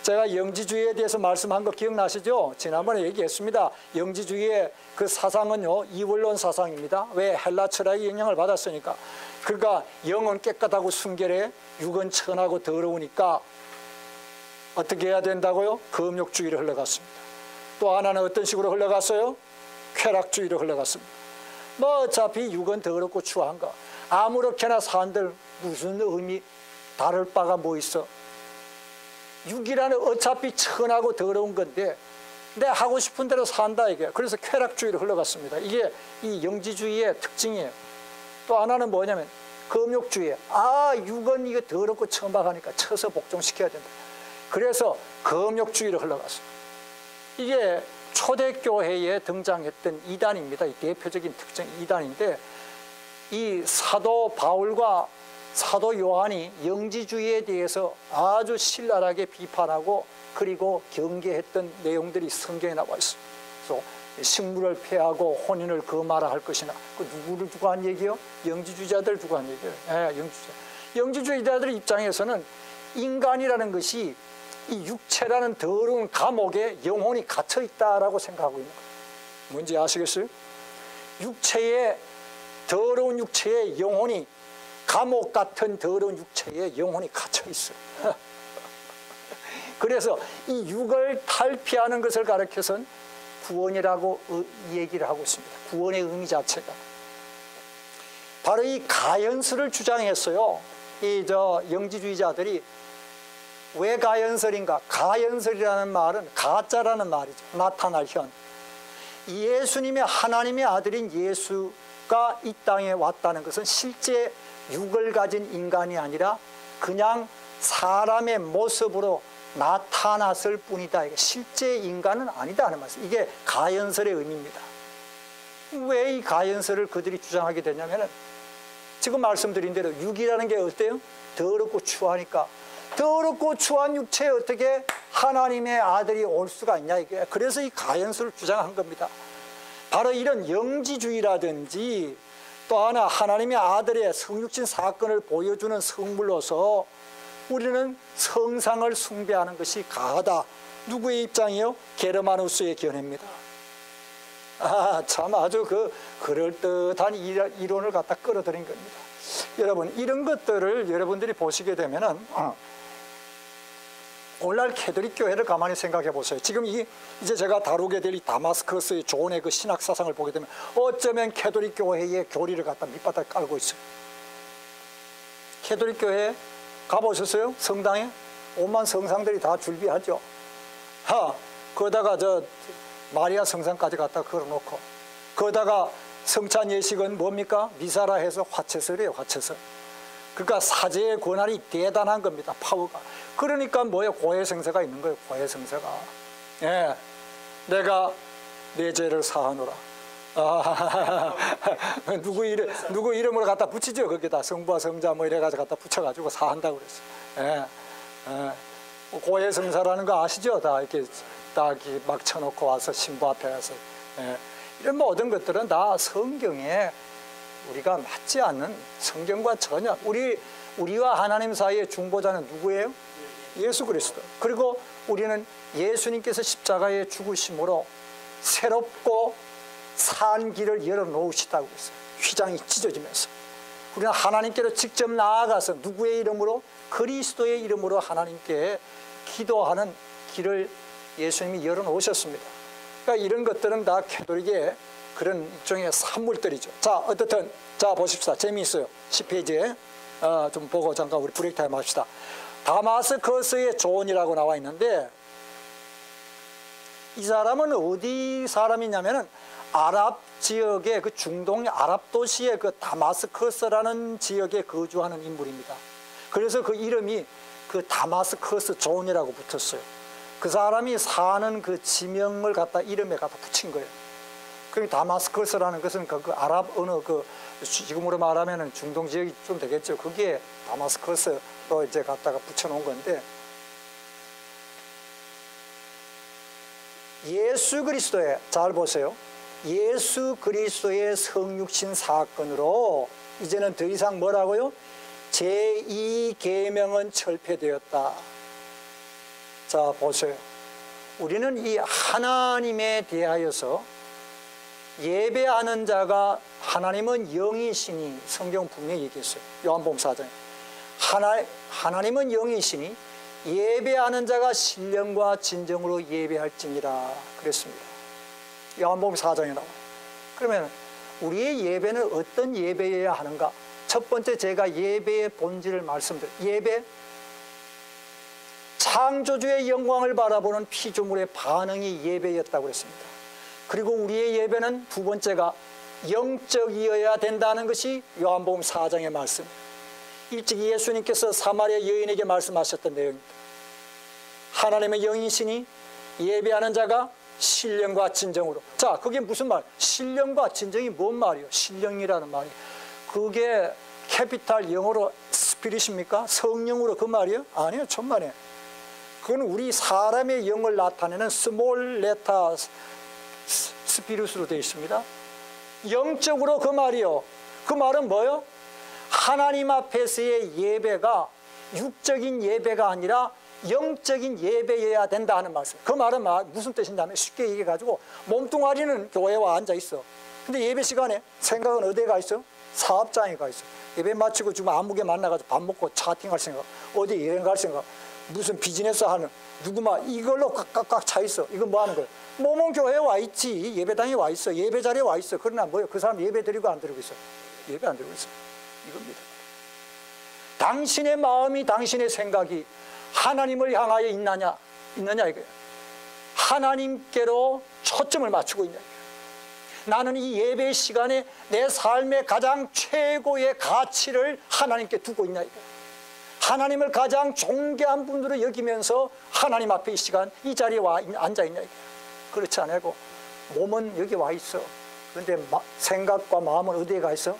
제가 영지주의에 대해서 말씀한 거 기억나시죠? 지난번에 얘기했습니다. 영지주의의 그 사상은요, 이원론 사상입니다. 왜? 헬라 철학의 영향을 받았으니까. 그러니까 영은 깨끗하고 순결해, 육은 천하고 더러우니까 어떻게 해야 된다고요? 금욕주의로 흘러갔습니다. 또 하나는 어떤 식으로 흘러갔어요? 쾌락주의로 흘러갔습니다. 뭐 어차피 육은 더럽고 추한가, 아무렇게나 산들 무슨 의미, 다를 바가 뭐 있어? 육이라는 어차피 천하고 더러운 건데 내 하고 싶은 대로 산다 이게. 그래서 쾌락주의로 흘러갔습니다. 이게 이 영지주의의 특징이에요. 또 하나는 뭐냐면 금욕주의. 육은 이게 더럽고 천박하니까 쳐서 복종시켜야 된다. 그래서 금욕주의로 흘러갔어요. 이게 초대교회에 등장했던 이단입니다. 이 대표적인 특징 이단인데, 이 사도 바울과 사도 요한이 영지주의에 대해서 아주 신랄하게 비판하고 그리고 경계했던 내용들이 성경에 나와 있습니다. 그래서 식물을 폐하고 혼인을 금하라 할 것이나, 그 누구를 두고 한 얘기요? 영지주의자들 두고 한 얘기예요. 영지주의자들 입장에서는 인간이라는 것이 이 육체라는 더러운 감옥에 영혼이 갇혀 있다라고 생각하고 있는 거예요. 뭔지 아시겠어요? 더러운 육체에 영혼이, 감옥 같은 더러운 육체에 영혼이 갇혀 있어요. 그래서 이 육을 탈피하는 것을 가리켜서는 구원이라고 얘기를 하고 있습니다. 구원의 의미 자체가 바로 이 가연설을 주장했어요. 영지주의자들이. 왜 가연설인가? 가연설이라는 말은 가짜라는 말이죠. 나타날 현. 예수님의, 하나님의 아들인 예수가 이 땅에 왔다는 것은 실제 육을 가진 인간이 아니라 그냥 사람의 모습으로 나타났을 뿐이다. 실제 인간은 아니다 하는 말씀. 이게 가연설의 의미입니다. 왜 이 가연설을 그들이 주장하게 되냐면은 지금 말씀드린 대로 육이라는 게 어때요? 더럽고 추하니까. 더럽고 추한 육체에 어떻게 하나님의 아들이 올 수가 있냐 이게. 그래서 이 가연설을 주장한 겁니다. 바로 이런 영지주의라든지 또 하나 하나님의 아들의 성육신 사건을 보여주는 성물로서 우리는 성상을 숭배하는 것이 가하다. 누구의 입장이요? 게르마누스의 견해입니다. 참 아주 그럴듯한 이론을 갖다 끌어들인 겁니다. 여러분, 이런 것들을 여러분들이 보시게 되면은 오늘날 캐톨릭 교회를 가만히 생각해 보세요. 지금 이제 제가 다루게 될 이 다마스커스의 존의 그 신학 사상을 보게 되면 어쩌면 캐톨릭 교회의 교리를 갖다 밑바닥에 깔고 있어요. 캐톨릭 교회 가보셨어요? 성당에? 온만 성상들이 다 줄비하죠. 거기다가 마리아 성상까지 갖다 걸어놓고, 거기다가 성찬 예식은 뭡니까? 미사라 해서 화채설이에요, 화채설. 그러니까 사제의 권한이 대단한 겁니다, 파워가. 그러니까 뭐예요? 고해성사가 있는 거예요, 고해성사가. 예, 내가 내 죄를 사하노라. 누구 이름으로 갖다 붙이죠, 거기다. 성부와 성자 뭐 이래가지고 갖다 붙여가지고 사한다고 그랬어요. 예. 고해성사라는 거 아시죠? 다 이렇게 막 쳐놓고 와서 신부 앞에 가서. 예. 이런 모든 것들은 다 성경에 우리가 맞지 않는, 성경과 전혀, 우리와 하나님 사이의 중보자는 누구예요? 예수 그리스도. 그리고 우리는 예수님께서 십자가에 죽으심으로 새롭고 산 길을 열어놓으시다고 했어요. 휘장이 찢어지면서. 우리는 하나님께로 직접 나아가서 누구의 이름으로? 그리스도의 이름으로 하나님께 기도하는 길을 예수님이 열어놓으셨습니다. 그러니까 이런 것들은 다 캐톨릭의 그런 일종의 산물들이죠. 자, 어떻든 자 보십시다. 재미있어요. 10페이지에 좀 보고 잠깐 우리 브레이크 타임 합시다. 다마스커스의 존이라고 나와 있는데 이 사람은 어디 사람이냐면은 아랍 지역의 그 중동 아랍 도시의 그 다마스커스라는 지역에 거주하는 인물입니다. 그래서 그 이름이 그 다마스커스 존이라고 붙었어요. 그 사람이 사는 그 지명을 갖다 이름에 갖다 붙인 거예요. 그 다마스커스라는 것은 그 아랍 언어 지금으로 말하면은 중동 지역이 좀 되겠죠. 거기에 다마스커스로 이제 갖다가 붙여놓은 건데 예수 그리스도의, 잘 보세요. 예수 그리스도의 성육신 사건으로 이제는 더 이상 뭐라고요? 제2계명은 철폐되었다. 자, 보세요. 우리는 이 하나님에 대하여서 예배하는 자가, 하나님은 영이시니, 성경 분명히 얘기했어요. 요한복음 4장에. 하나님은 영이시니 예배하는 자가 신령과 진정으로 예배할지니라 그랬습니다. 요한복음 4장에 나와요. 그러면 우리의 예배는 어떤 예배여야 하는가? 첫 번째, 제가 예배의 본질을 말씀드려요. 예배, 창조주의 영광을 바라보는 피조물의 반응이 예배였다고 그랬습니다. 그리고 우리의 예배는 두 번째가 영적이어야 된다는 것이 요한복음 4장의 말씀입니다. 일찍 예수님께서 사마리아 여인에게 말씀하셨던 내용입니다. 하나님의 영이시니 예배하는 자가 신령과 진정으로. 자, 그게 무슨 말? 신령과 진정이 뭔 말이에요? 신령이라는 말이. 그게 캐피탈 영어로 스피릿입니까? 성령으로 그 말이에요? 아니요, 천만에. 그건 우리 사람의 영을 나타내는 스몰 레터 스피릿으로 되어 있습니다. 영적으로 그 말이요. 그 말은 뭐요? 하나님 앞에서의 예배가 육적인 예배가 아니라 영적인 예배여야 된다 하는 말씀. 그 말은 무슨 뜻이냐면 쉽게 얘기해가지고 몸뚱아리는 교회에 와 앉아있어. 근데 예배 시간에 생각은 어디에 가 있어? 사업장에 가 있어. 예배 마치고 지금 아무개 만나가지고 밥 먹고 차팅할 생각, 어디 여행 갈 생각, 무슨 비즈니스 하는 누구마 이걸로 꽉꽉꽉 차 있어. 이건 뭐 하는 거야? 몸은 교회에 와 있지. 예배당에 와 있어. 예배 자리에 와 있어. 그러나 뭐요? 그 사람 예배 드리고 안 드리고 있어? 예배 안 드리고 있어. 이겁니다. 당신의 마음이, 당신의 생각이 하나님을 향하여 있느냐 이거예요. 하나님께로 초점을 맞추고 있냐. 나는 이 예배 시간에 내 삶의 가장 최고의 가치를 하나님께 두고 있냐. 하나님을 가장 존귀한 분으로 여기면서 하나님 앞에 이 시간 이 자리에 와 앉아 있냐. 그렇지 않고 몸은 여기 와 있어. 그런데 생각과 마음은 어디에 가 있어?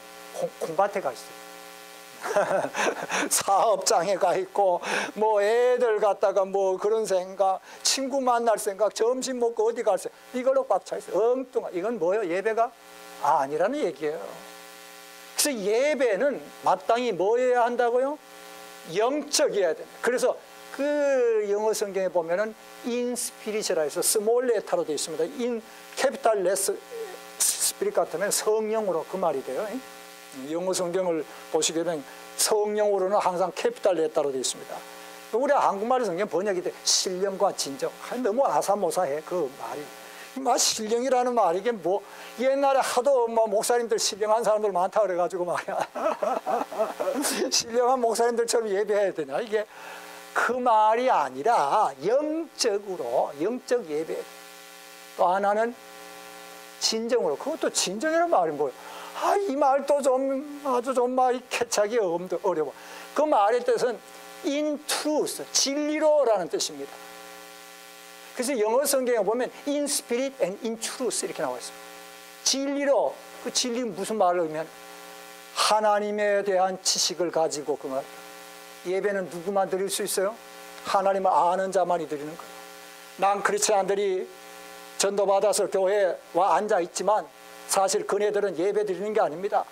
콩밭에 가 있어. 사업장에 가 있고 뭐 애들 갖다가 뭐 그런 생각, 친구 만날 생각, 점심 먹고 어디 갈 생각, 이걸로 꽉 차 있어. 엉뚱한. 이건 뭐예요? 예배가 아니라는 얘기예요. 그래서 예배는 마땅히 뭐여야 한다고요? 영적이어야 된다. 그래서 그 영어 성경에 보면은 in spirit이라 해서 스몰 레터로 되어 있습니다. in capital 레스 스피릿 같으면 성령으로 그 말이 돼요. 영어 성경을 보시게 되면 성령으로는 항상 캐피탈 레터로 되어 있습니다. 우리 한국말 성경 번역이 돼 신령과 진정. 너무 아사모사해 그 말이. 신령이라는 말이 이게 뭐 옛날에 하도 뭐 목사님들 신령한 사람들 많다 그래가지고 말이야. 신령한 목사님들처럼 예배해야 되냐. 이게 그 말이 아니라 영적으로 영적 예배. 또 하나는 진정으로. 그것도 진정이라는 말이 뭐예요? 이 말도 좀 아주 좀 말이 캐치하기 어려워. 그 말의 뜻은 in truth, 진리로라는 뜻입니다. 그래서 영어 성경에 보면 in spirit and in truth 이렇게 나와 있습니다. 진리로. 그 진리는 무슨 말을 의미하냐? 하나님에 대한 지식을 가지고 그 말. 예배는 누구만 드릴 수 있어요? 하나님을 아는 자만이 드리는 거예요. 난 크리스찬들이 전도받아서 교회에 와 앉아 있지만 사실 그네들은 예배 드리는 게 아닙니다.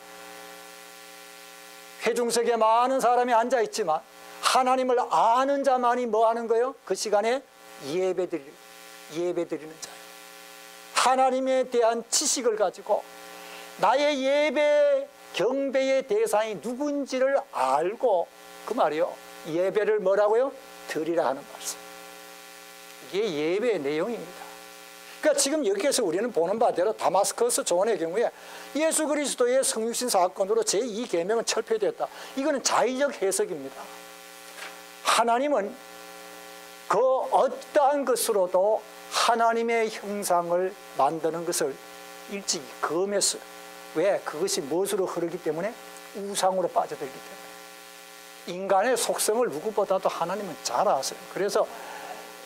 회중석에 많은 사람이 앉아 있지만 하나님을 아는 자만이 뭐 하는 거예요? 그 시간에 예배 드리는 자예요. 하나님에 대한 지식을 가지고 나의 예배 경배의 대상이 누군지를 알고 그 말이요. 예배를 뭐라고요? 드리라 하는 말씀. 이게 예배의 내용입니다. 그러니까 지금 여기에서 우리는 보는 바대로 다마스커스 조언의 경우에 예수 그리스도의 성육신 사건으로 제2계명은 철폐되었다. 이거는 자의적 해석입니다. 하나님은 그 어떠한 것으로도 하나님의 형상을 만드는 것을 일찍이 금했어요. 왜? 그것이 무엇으로 흐르기 때문에? 우상으로 빠져들기 때문에. 인간의 속성을 누구보다도 하나님은 잘 아세요. 그래서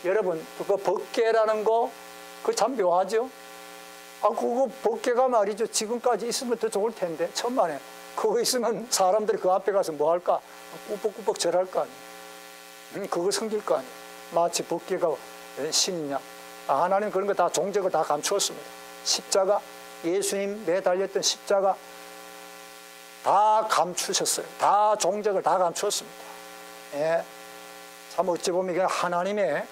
여러분 그 법궤라는 거 그거 참 묘하죠? 그거 법궤가 말이죠. 지금까지 있으면 더 좋을 텐데 천만에. 그거 있으면 사람들이 그 앞에 가서 뭐 할까? 꾸벅꾸벅 절할 거 아니에요. 그거 섬길 거 아니에요. 마치 법궤가 신이냐. 하나님 그런 거 다 종적을 다 감추었습니다. 십자가, 예수님 매달렸던 십자가 다 감추셨어요. 다 종적을 다 감추었습니다. 예. 참 어찌 보면 이게 하나님의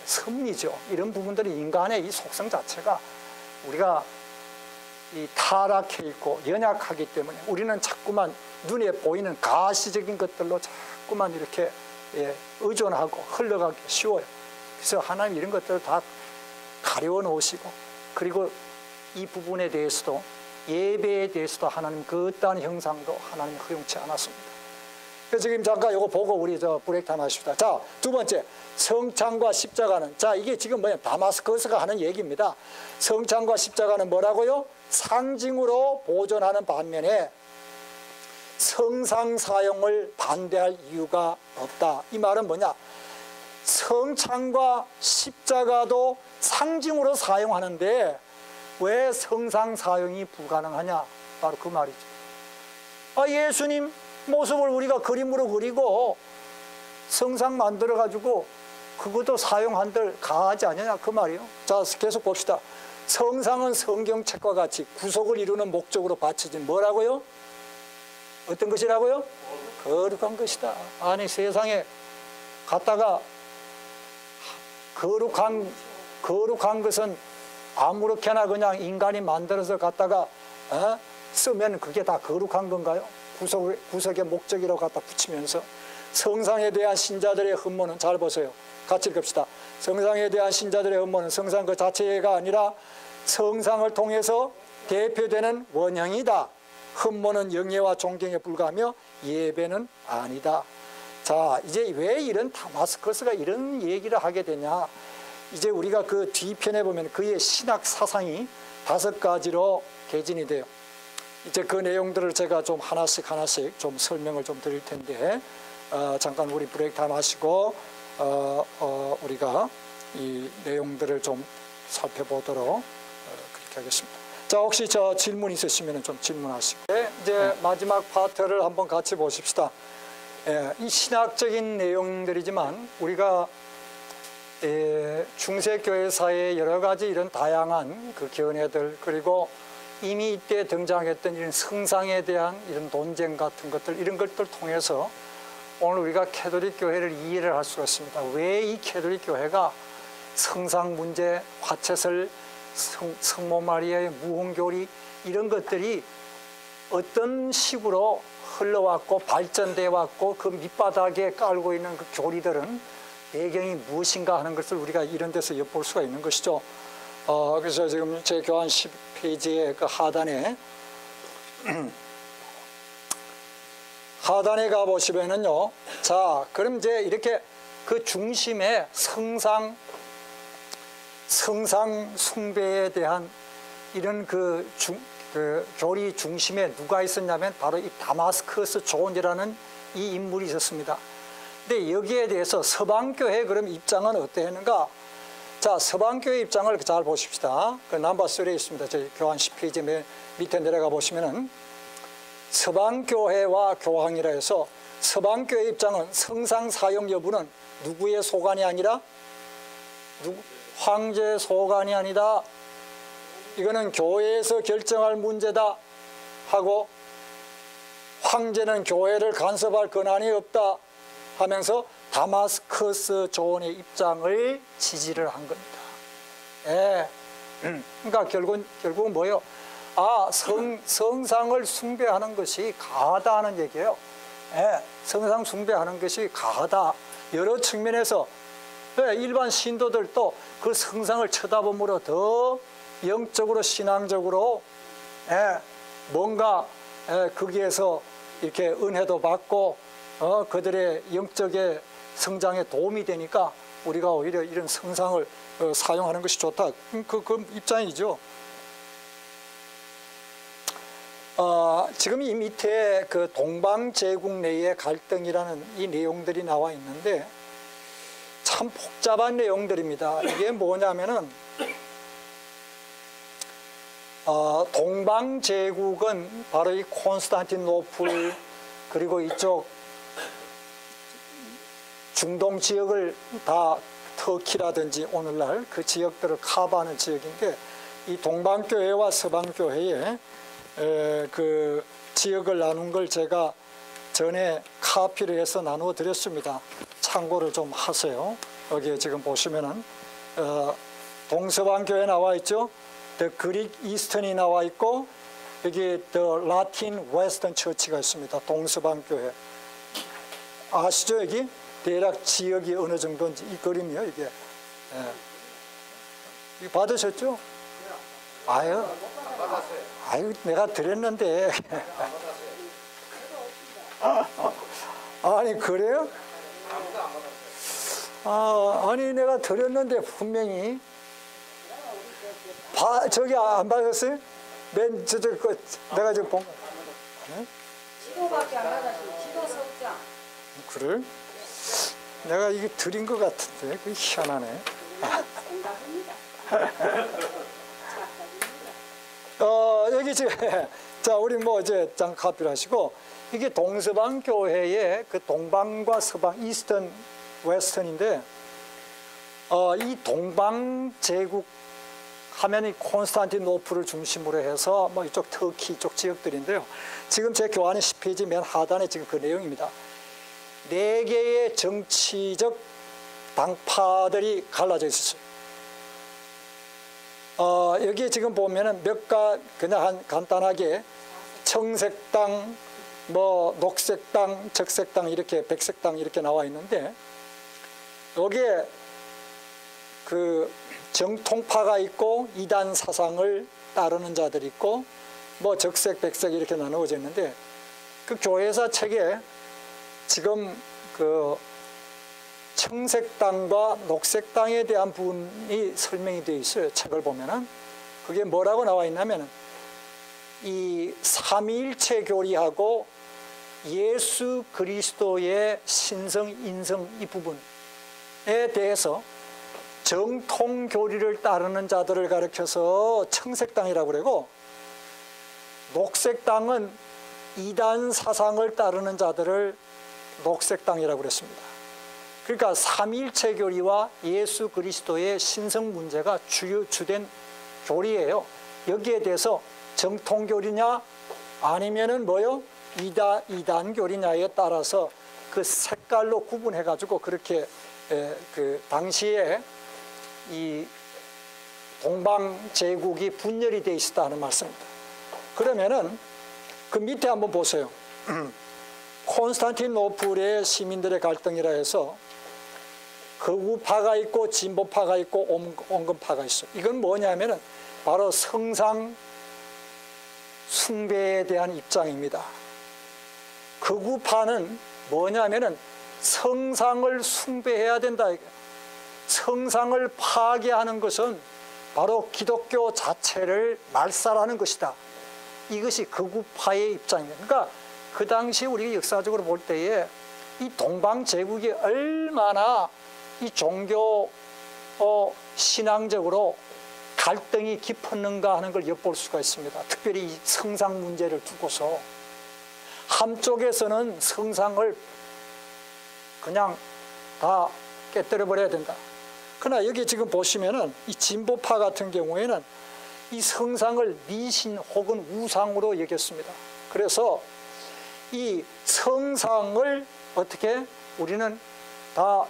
섭리죠. 이런 부분들이 인간의 이 속성 자체가 우리가 이 타락해 있고 연약하기 때문에 우리는 자꾸만 눈에 보이는 가시적인 것들로 자꾸만 이렇게 의존하고 흘러가기 쉬워요. 그래서 하나님 이런 것들을 다 가려워 놓으시고 그리고 이 부분에 대해서도 예배에 대해서도 하나님 그 어떠한 형상도 하나님 허용치 않았습니다. 그래서 지금 잠깐 이거 보고 우리 브레이크 타임 하십시다. 자, 두 번째 성찬과 십자가는 자 이게 지금 뭐냐 다마스커스가 하는 얘기입니다. 성찬과 십자가는 뭐라고요? 상징으로 보존하는 반면에 성상 사용을 반대할 이유가 없다. 이 말은 뭐냐? 성찬과 십자가도 상징으로 사용하는데 왜 성상 사용이 불가능하냐? 바로 그 말이죠. 예수님 모습을 우리가 그림으로 그리고 성상 만들어가지고 그것도 사용한들 가하지 않느냐? 그 말이에요. 자, 계속 봅시다. 성상은 성경책과 같이 구속을 이루는 목적으로 바쳐진 뭐라고요? 어떤 것이라고요? 거룩한 것이다. 아니 세상에 갔다가 거룩한 것은 아무렇게나 그냥 인간이 만들어서 갖다가 쓰면 그게 다 거룩한 건가요? 구석의 목적이라고 갖다 붙이면서 성상에 대한 신자들의 흠모는, 잘 보세요. 같이 읽읍시다. 성상에 대한 신자들의 흠모는 성상 그 자체가 아니라 성상을 통해서 대표되는 원형이다. 흠모는 영예와 존경에 불과하며 예배는 아니다. 자, 이제 왜 이런 다마스커스가 이런 얘기를 하게 되냐? 이제 우리가 그 뒤편에 보면 그의 신학 사상이 5가지로 개진이 돼요. 이제 그 내용들을 제가 좀 하나씩 좀 설명을 좀 드릴 텐데, 잠깐 우리 브레이크 타임 하시고 우리가 이 내용들을 좀 살펴보도록 그렇게 하겠습니다. 자, 혹시 저 질문 있으시면 좀 질문하시고. 이제 마지막 파트를 한번 같이 보십시다. 이 신학적인 내용들이지만 우리가 중세교회사의 여러 가지 이런 다양한 그 견해들, 그리고 이미 이때 등장했던 이런 성상에 대한 이런 논쟁 같은 것들, 이런 것들 통해서 오늘 우리가 캐톨릭 교회를 이해를 할 수가 있습니다. 왜 이 캐톨릭 교회가 성상 문제, 화채설, 성모 마리아의 무혼교리, 이런 것들이 어떤 식으로 흘러왔고 발전돼 왔고 그 밑바닥에 깔고 있는 그 교리들은 배경이 무엇인가 하는 것을 우리가 이런 데서 엿볼 수가 있는 것이죠. 그래서 지금 제 교환 10페이지의 그 하단에 가보시면은요. 자, 그럼 이제 이렇게 그 중심에 성상 숭배에 대한 이런 그 교리 중심에 누가 있었냐면 바로 이 다마스커스 존이라는 이 인물이 있었습니다. 근데 여기에 대해서 서방교회 그럼 입장은 어땠는가? 자, 서방교회 입장을 잘 보십시다. 그 넘버 3에 있습니다. 저희 교환 10페이지 밑에 내려가 보시면은 서방교회와 교황이라 해서 서방교회 입장은 성상 사용 여부는 누구의 소관이 아니라 황제의 소관이 아니다. 이거는 교회에서 결정할 문제다 하고 황제는 교회를 간섭할 권한이 없다 하면서 다마스커스 존의 입장을 지지를 한 겁니다. 예. 그러니까 결국은 뭐예요? 성상을 숭배하는 것이 가하다 하는 얘기예요. 예. 성상 숭배하는 것이 가하다. 여러 측면에서 일반 신도들도 그 성상을 쳐다보므로 더 영적으로 신앙적으로 뭔가 거기에서 이렇게 은혜도 받고 그들의 영적의 성장에 도움이 되니까 우리가 오히려 이런 성상을 사용하는 것이 좋다. 그 입장이죠. 지금 이 밑에 그 동방제국 내의 갈등이라는 이 내용들이 나와 있는데 참 복잡한 내용들입니다. 이게 뭐냐면은 동방제국은 바로 이 콘스탄티노플 그리고 이쪽 중동 지역을 다 터키라든지 오늘날 그 지역들을 커버하는 지역인데 이 동방교회와 서방교회의 그 지역을 나눈 걸 제가 전에 카피를 해서 나누어 드렸습니다. 참고를 좀 하세요. 여기에 지금 보시면은 동서방교회 나와 있죠. The Greek Eastern이 나와 있고 여기 The Latin Western Church가 있습니다. 동서방교회 아시죠? 여기 대략 지역이 어느 정도인지 이 그림이요. 이게 이거 받으셨죠? 아유 내가 드렸는데 아니 그래요? 아니 내가 드렸는데 분명히 저기 안 받았어요? 맨 저쪽 내가 지금 본 거. 지도밖에 안 받았어요. 지도 석장. 그래? 내가 이게 드린 것 같은데 그 희한하네. 여기 지금 자 우리 뭐 이제 장 카피를 하시고 이게 동서방 교회의 그 동방과 서방 이스턴 웨스턴인데 이 동방 제국 하면 이 콘스탄티노플을 중심으로 해서 뭐 이쪽 터키 이쪽 지역들인데요. 지금 제 교환의 10페이지 맨 하단에 지금 그 내용입니다. 4개의 정치적 당파들이 갈라져 있었어요. 여기 지금 보면은 그냥 간단하게 청색당, 뭐 녹색당, 적색당, 이렇게 백색당 이렇게 나와 있는데, 여기에 그 정통파가 있고 이단 사상을 따르는 자들이 있고, 뭐 적색, 백색 이렇게 나누어져 있는데, 그 교회사 책에 지금 그 청색당과 녹색당에 대한 부분이 설명이 되어 있어요. 책을 보면은. 그게 뭐라고 나와 있냐면, 이 삼위일체 교리하고 예수 그리스도의 신성, 인성 이 부분에 대해서 정통 교리를 따르는 자들을 가리켜서 청색당이라고 그러고, 녹색당은 이단 사상을 따르는 자들을 녹색당이라고 그랬습니다. 그러니까 삼위일체 교리와 예수 그리스도의 신성 문제가 주된 교리예요. 여기에 대해서 정통 교리냐 아니면은 뭐요? 이단 교리냐에 따라서 그 색깔로 구분해 가지고 그렇게 그 당시에 이 동방 제국이 분열이 돼 있었다는 말씀입니다. 그러면은 그 밑에 한번 보세요. 콘스탄티노플의 시민들의 갈등이라 해서 극우파가 있고 진보파가 있고 온건파가 있어요. 이건 뭐냐면은 바로 성상 숭배에 대한 입장입니다. 극우파는 뭐냐면은 성상을 숭배해야 된다. 성상을 파괴하는 것은 바로 기독교 자체를 말살하는 것이다. 이것이 극우파의 입장입니다. 그러니까 그 당시 우리가 역사적으로 볼 때에 이 동방 제국이 얼마나 이 종교 신앙적으로 갈등이 깊었는가 하는 걸 엿볼 수가 있습니다. 특별히 이 성상 문제를 두고서 한쪽에서는 성상을 그냥 다 깨뜨려 버려야 된다. 그러나 여기 지금 보시면은 이 진보파 같은 경우에는 이 성상을 미신 혹은 우상으로 여겼습니다. 그래서 이 성상을 어떻게 우리는 다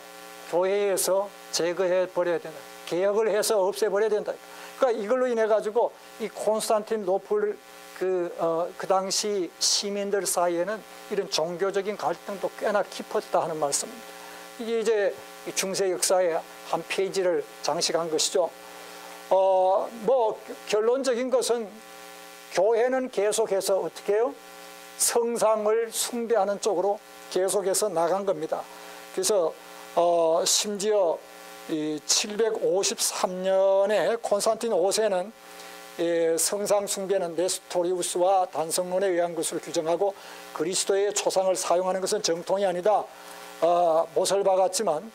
교회에서 제거해 버려야 된다. 개혁을 해서 없애버려야 된다. 그러니까 이걸로 인해 가지고 이 콘스탄티노플 그 당시 시민들 사이에는 이런 종교적인 갈등도 꽤나 깊었다 하는 말씀입니다. 이게 이제 중세 역사의 한 페이지를 장식한 것이죠. 뭐 결론적인 것은 교회는 계속해서 어떻게 해요? 성상을 숭배하는 쪽으로 계속해서 나간 겁니다. 그래서 심지어 이 753년에 콘스탄틴 5세는 성상 숭배는 네스토리우스와 단성론에 의한 것으로 규정하고 그리스도의 초상을 사용하는 것은 정통이 아니다. 못을 박았지만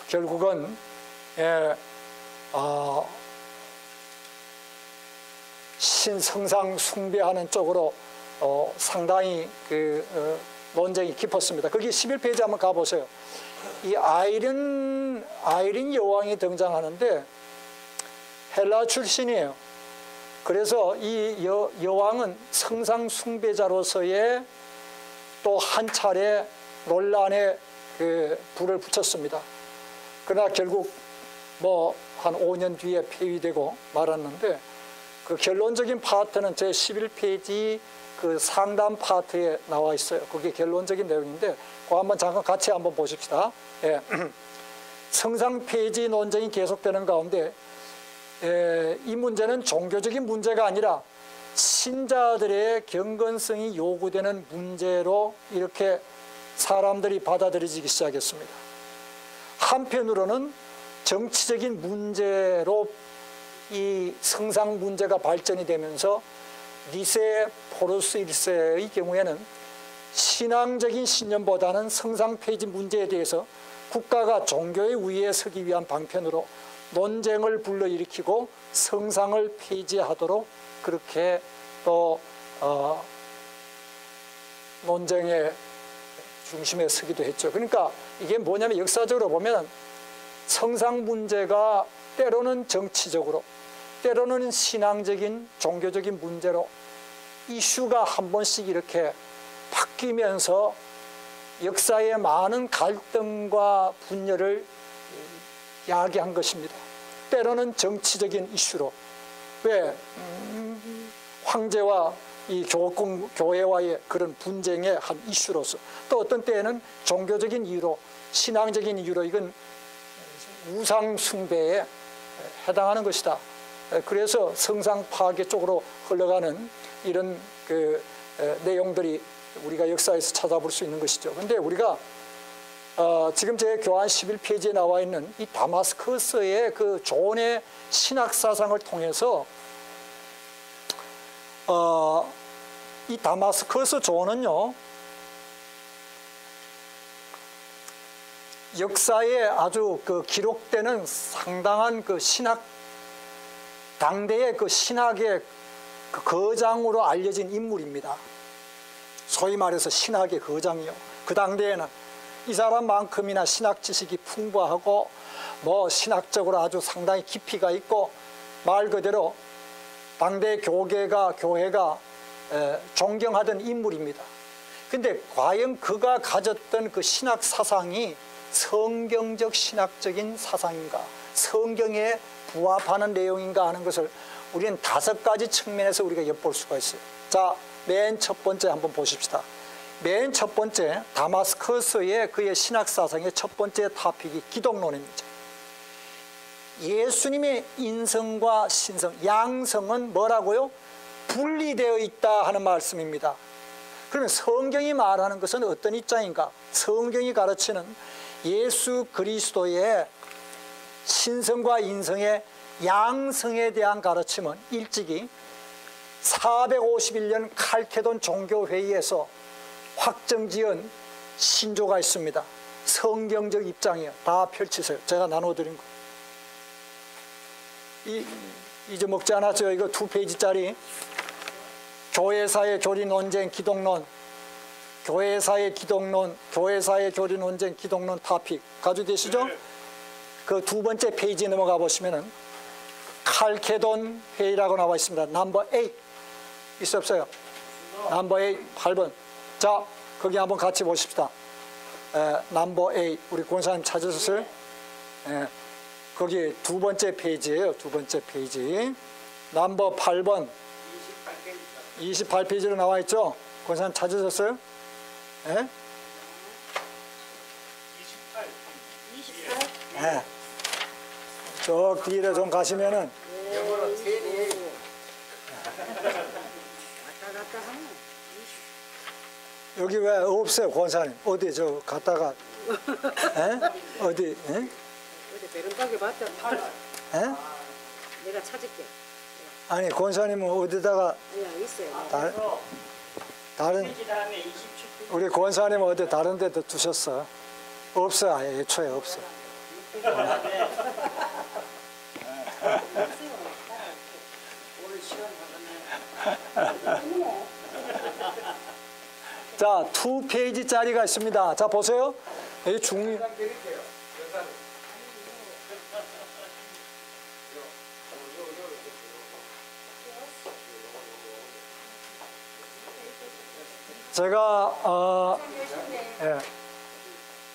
결국은 신성상 숭배하는 쪽으로 상당히 논쟁이 깊었습니다. 거기 11페이지 한번 가보세요. 이 아이린 여왕이 등장하는데 헬라 출신이에요. 그래서 이 여왕은 성상 숭배자로서의 또 한 차례 논란에 불을 붙였습니다. 그러나 결국 뭐 한 5년 뒤에 폐위되고 말았는데, 그 결론적인 파트는 제 11페이지 그 상단 파트에 나와 있어요. 그게 결론적인 내용인데 그거 한번 잠깐 같이 한번 보십시다. 예. 성상 폐지 논쟁이 계속되는 가운데 이 문제는 종교적인 문제가 아니라 신자들의 경건성이 요구되는 문제로 이렇게 사람들이 받아들여지기 시작했습니다. 한편으로는 정치적인 문제로 이 성상 문제가 발전이 되면서 니세 포르스 1세의 경우에는 신앙적인 신념보다는 성상 폐지 문제에 대해서 국가가 종교의 우위에 서기 위한 방편으로 논쟁을 불러일으키고 성상을 폐지하도록 그렇게 또 논쟁의 중심에 서기도 했죠. 그러니까 이게 뭐냐면 역사적으로 보면 성상 문제가 때로는 정치적으로, 때로는 신앙적인 종교적인 문제로 이슈가 한 번씩 이렇게 바뀌면서 역사의 많은 갈등과 분열을 야기한 것입니다. 때로는 정치적인 이슈로, 왜 황제와 이 교회와의 그런 분쟁의 한 이슈로서, 또 어떤 때에는 종교적인 이유로, 신앙적인 이유로 이건 우상 숭배에 해당하는 것이다. 그래서 성상 파괴 쪽으로 흘러가는 이런 내용들이 우리가 역사에서 찾아볼 수 있는 것이죠. 그런데 우리가 지금 제 교환 11페이지에 나와 있는 이 다마스커스의 그 존의 신학 사상을 통해서 이 다마스커스 존은요, 역사에 아주 기록되는 상당한 신학, 당대의 신학의 거장으로 알려진 인물입니다. 소위 말해서 신학의 거장이요. 그 당대에는 이 사람만큼이나 신학 지식이 풍부하고 신학적으로 아주 상당히 깊이가 있고, 말 그대로 당대 교회가 존경하던 인물입니다. 근데 과연 그가 가졌던 그 신학 사상이 성경적 신학적인 사상인가, 성경에 부합하는 내용인가 하는 것을 우리는 5가지 측면에서 우리가 엿볼 수가 있어요. 자, 맨 첫 번째 한번 보십시다. 맨 첫 번째, 다마스커스의 그의 신학 사상의 첫 번째 토픽이 기독론입니다. 예수님의 인성과 신성, 양성은 뭐라고요? 분리되어 있다 하는 말씀입니다. 그러면 성경이 말하는 것은 어떤 입장인가? 성경이 가르치는 예수 그리스도의 신성과 인성의 양성에 대한 가르침은 일찍이 451년 칼케돈 종교회의에서 확정지은 신조가 있습니다. 성경적 입장이에요. 다 펼치세요. 제가 나눠드린 거. 잊어먹지 않았죠? 이거 2페이지짜리 교회사의 교리 논쟁 기독론, 교회사의 기독론, 교회사의 교리 논쟁 기독론 토픽 가지고 계시죠? 그 2번째 페이지 넘어가 보시면은 칼케돈 회의라고 나와 있습니다. 넘버 8 있어 없어요? 넘버 8 8번. 자, 거기 한번 같이 보십시다. 넘버 8 우리 권사님 찾으셨어요? 거기 2번째 페이지예요. 2번째 페이지. 넘버 8번. 28페이지로 나와 있죠? 권사님 찾으셨어요? 예? 28. 네. 저 뒤에 좀 가시면은 여기 왜 없어요, 권사님? 어디 저 갔다가 어디? 어제 베른가게 봤다. 내가 찾을게. 아니, 권사님은 어디다가 있어요. 다른 우리 권사님은 어디 다른 데도 두셨어? 없어요. 아예 애초에 없어. 자, 2페이지짜리가 있습니다. 자, 보세요. 이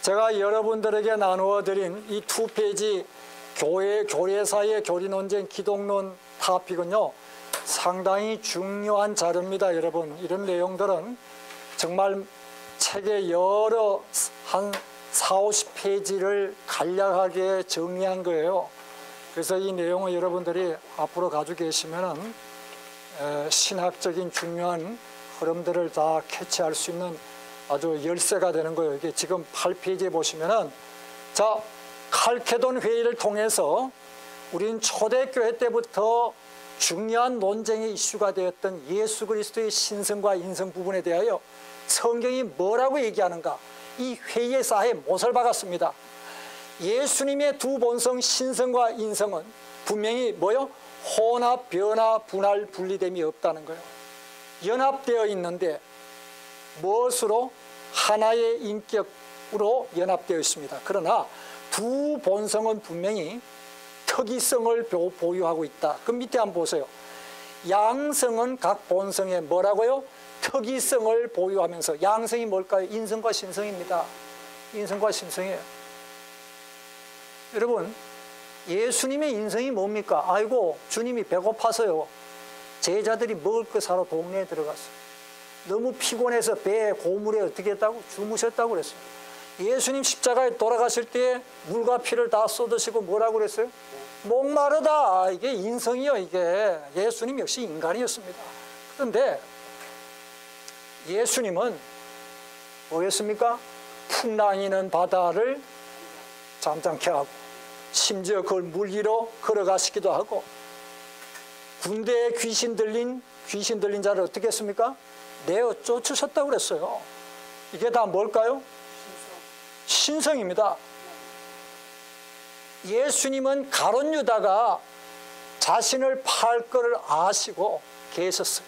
제가 여러분들에게 나누어 드린 이 2페이지 교회사의 교리 논쟁 기독론 토픽은요, 상당히 중요한 자료입니다. 여러분, 이런 내용들은 정말 책의 여러 한 40-50페이지를 간략하게 정리한 거예요. 그래서 이 내용을 여러분들이 앞으로 가지고 계시면은 신학적인 중요한 흐름들을 다 캐치할 수 있는 아주 열쇠가 되는 거예요. 이게 지금 8페이지에 보시면은, 자, 칼케돈 회의를 통해서 우린 초대교회 때부터 중요한 논쟁의 이슈가 되었던 예수 그리스도의 신성과 인성 부분에 대하여 성경이 뭐라고 얘기하는가, 이 회의에서 아예 못을 박았습니다. 예수님의 두 본성 신성과 인성은 분명히 뭐요? 혼합, 변화, 분할, 분리됨이 없다는 거예요. 연합되어 있는데 무엇으로? 하나의 인격으로 연합되어 있습니다. 그러나 두 본성은 분명히 특이성을 보유하고 있다. 그 밑에 한번 보세요. 양성은 각 본성에 뭐라고요? 특이성을 보유하면서. 양성이 뭘까요? 인성과 신성입니다. 인성과 신성이에요. 여러분, 예수님의 인성이 뭡니까? 아이고, 주님이 배고파서요, 제자들이 먹을 거 사러 동네에 들어갔어요. 너무 피곤해서 배에 고물에 어떻게 했다고? 주무셨다고 그랬어요. 예수님 십자가에 돌아가실 때 물과 피를 다 쏟으시고 뭐라고 그랬어요? 목마르다. 이게 인성이요, 이게. 예수님 역시 인간이었습니다. 그런데 예수님은 뭐였습니까? 풍랑이는 바다를 잠잠케 하고, 심지어 그걸 물 위로 걸어가시기도 하고, 군대에 귀신 들린 자를 어떻게 했습니까? 내어 쫓으셨다고 그랬어요. 이게 다 뭘까요? 신성입니다. 예수님은 가룟 유다가 자신을 팔 거를 아시고 계셨어요.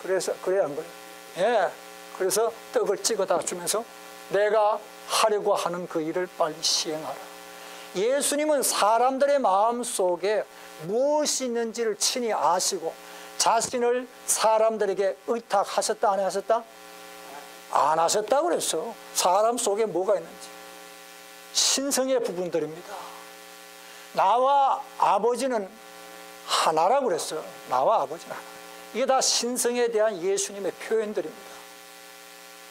그래야 한 거예요. 예. 그래서 떡을 찍어다 주면서 내가 하려고 하는 그 일을 빨리 시행하라. 예수님은 사람들의 마음 속에 무엇이 있는지를 친히 아시고 자신을 사람들에게 의탁하셨다, 안 하셨다? 안 하셨다고 그랬어. 사람 속에 뭐가 있는지. 신성의 부분들입니다. 나와 아버지는 하나라고 그랬어요. 나와 아버지는 하나. 이게 다 신성에 대한 예수님의 표현들입니다.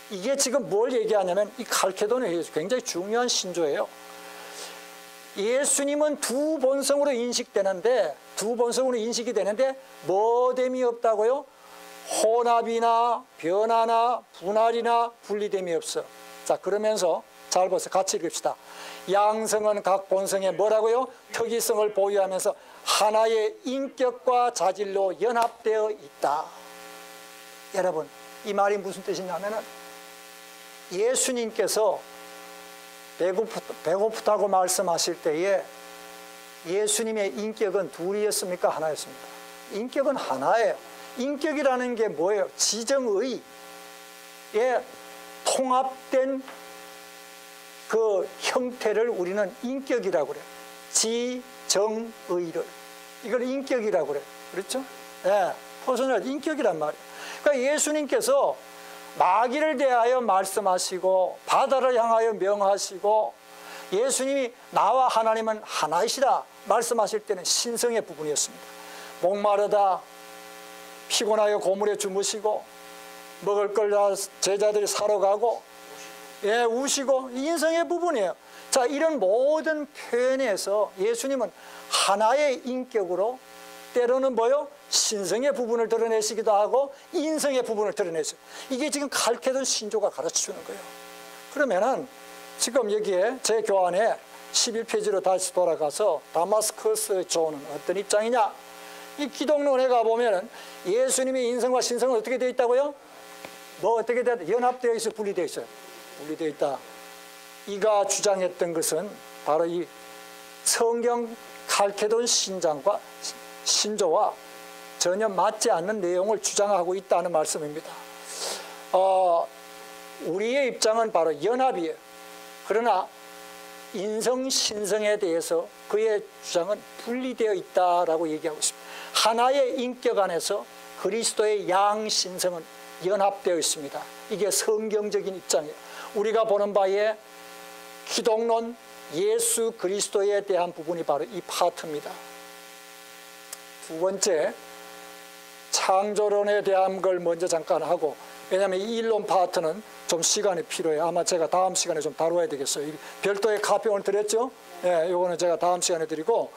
이게 지금 뭘 얘기하냐면 이 칼케도는 굉장히 중요한 신조예요. 예수님은 두 본성으로 인식이 되는데 뭐됨이 없다고요? 혼합이나 변화나 분할이나 분리됨이 없어. 자, 그러면서 잘 보세요. 같이 읽읍시다. 양성은 각 본성에 뭐라고요? 특이성을 보유하면서 하나의 인격과 자질로 연합되어 있다. 여러분, 이 말이 무슨 뜻이냐면은 예수님께서 배고프다고 말씀하실 때에 예수님의 인격은 둘이었습니까? 하나였습니까? 인격은 하나예요. 인격이라는 게 뭐예요? 지정의에 통합된 그 형태를 우리는 인격이라고 그래요. 지정의를. 이걸 인격이라고 그래요. 그렇죠? 네, 퍼스널 인격이란 말이에요. 그러니까 예수님께서 마귀를 대하여 말씀하시고 바다를 향하여 명하시고 예수님이 나와 하나님은 하나이시다 말씀하실 때는 신성의 부분이었습니다. 목마르다, 피곤하여 고물에 주무시고 먹을 걸 다 제자들이 사러 가고, 예, 우시고, 인성의 부분이에요. 자, 이런 모든 표현에서 예수님은 하나의 인격으로 때로는 뭐요? 신성의 부분을 드러내시기도 하고 인성의 부분을 드러내세요. 이게 지금 칼케돈 신조가 가르쳐주는 거예요. 그러면은 지금 여기에 제 교환에 11페이지로 다시 돌아가서 다마스커스 조는 어떤 입장이냐? 이 기독론에 가보면은 예수님의 인성과 신성은 어떻게 되어 있다고요? 뭐 어떻게 되어 있다? 연합되어 있어요? 분리되어 있어요? 분리되어 있다. 이가 주장했던 것은 바로 이 성경 칼케돈 신장과 신조와 전혀 맞지 않는 내용을 주장하고 있다는 말씀입니다. 우리의 입장은 바로 연합이에요. 그러나 인성, 신성에 대해서 그의 주장은 분리되어 있다라고 얘기하고 있습니다. 하나의 인격 안에서 그리스도의 양신성은 연합되어 있습니다. 이게 성경적인 입장이에요. 우리가 보는 바에 기독론, 예수 그리스도에 대한 부분이 바로 이 파트입니다. 두 번째, 창조론에 대한 걸 먼저 잠깐 하고, 왜냐하면 이 일론 파트는 좀 시간이 필요해요. 아마 제가 다음 시간에 좀 다루어야 되겠어요. 별도의 카피 오늘 드렸죠? 예, 요거는 제가 다음 시간에 드리고,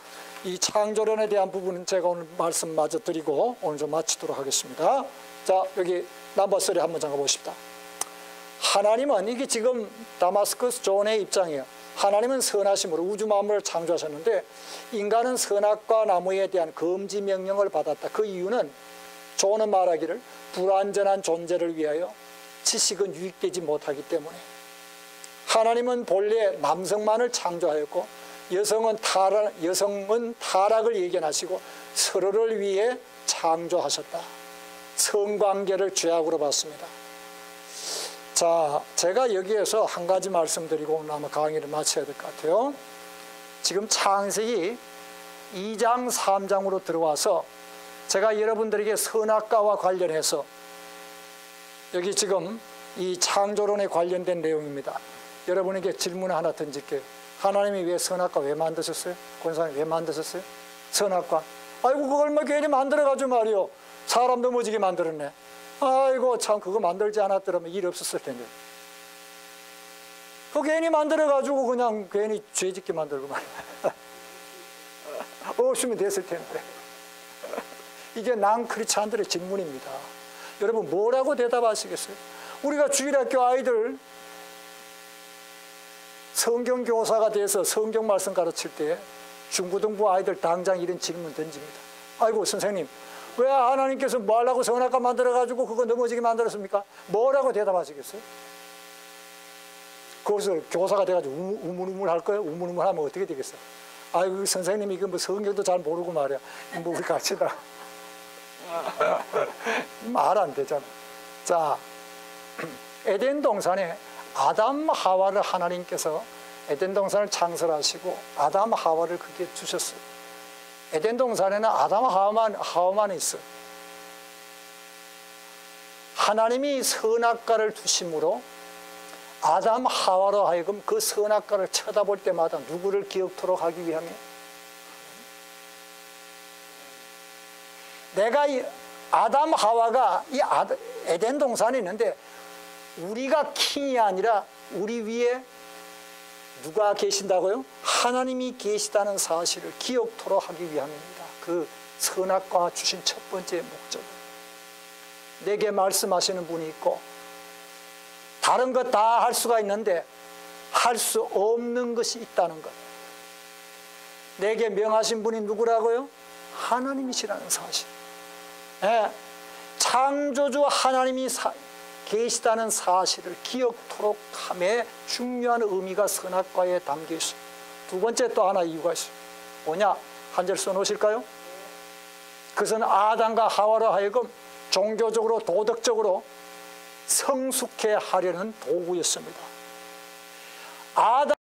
이 창조론에 대한 부분은 제가 오늘 말씀 마저 드리고 오늘 좀 마치도록 하겠습니다. 자, 여기 넘버 3 한번 잠가 보십시다. 하나님은, 이게 지금 다마스커스 존의 입장이에요. 하나님은 선하심으로 우주 만물을 창조하셨는데 인간은 선악과 나무에 대한 금지 명령을 받았다. 그 이유는 존은 말하기를 불완전한 존재를 위하여 지식은 유익되지 못하기 때문에. 하나님은 본래 남성만을 창조하였고 여성은 타락을 예견하시고 서로를 위해 창조하셨다. 성관계를 죄악으로 봤습니다. 자, 제가 여기에서 한 가지 말씀드리고 오늘 아마 강의를 마쳐야 될 것 같아요. 지금 창세기 2장 3장으로 들어와서 제가 여러분들에게 선악과와 관련해서 여기 지금 이 창조론에 관련된 내용입니다. 여러분에게 질문 하나 던질게요. 하나님이 왜 선악과 왜 만드셨어요? 권사님 왜 만드셨어요? 선악과. 아이고 그걸 뭐 괜히 만들어가지고 말이요. 사람 넘어지게 만들었네. 아이고 참 그거 만들지 않았더라면 일 없었을 텐데. 그거 괜히 만들어가지고 그냥 괜히 죄짓게 만들고 말이야. 없으면 됐을 텐데. 이게 낭크리스찬들의 질문입니다. 여러분 뭐라고 대답하시겠어요? 우리가 주일학교 아이들 성경교사가 돼서 성경 말씀 가르칠 때 중고등부 아이들 당장 이런 질문 던집니다. 아이고 선생님 왜 하나님께서 뭐 하려고 선악과 만들어가지고 그거 넘어지게 만들었습니까? 뭐라고 대답하시겠어요? 거기서 교사가 돼가지고 우물우물 할 거예요? 우물우물 하면 어떻게 되겠어요? 아이고 선생님이 이거 뭐 성경도 잘 모르고 말이야. 뭐 우리 같이 다 말 안 되잖아. 자, 에덴 동산에 아담 하와를 하나님께서 에덴 동산을 창설하시고 아담 하와를 그게 주셨어요. 에덴 동산에는 아담 하와만 있어요. 하나님이 선악과를 두심으로 아담 하와로 하여금 그 선악과를 쳐다볼 때마다 누구를 기억토록 하기 위함이 내가 이 아담 하와가 이 에덴 동산에 있는데 우리가 킹이 아니라 우리 위에 누가 계신다고요? 하나님이 계시다는 사실을 기억토록 하기 위함입니다. 그 선악과 주신 첫 번째 목적. 내게 말씀하시는 분이 있고 다른 것 다 할 수가 있는데 할 수 없는 것이 있다는 것. 내게 명하신 분이 누구라고요? 하나님이시라는 사실. 예, 창조주 하나님이 계시다는 사실을 기억토록 함에 중요한 의미가 선악과에 담겨 있어요. 두 번째 또 하나 이유가 있어요. 뭐냐? 한 절 써놓으실까요? 그것은 아담과 하와로 하여금 종교적으로 도덕적으로 성숙해 하려는 도구였습니다. 아담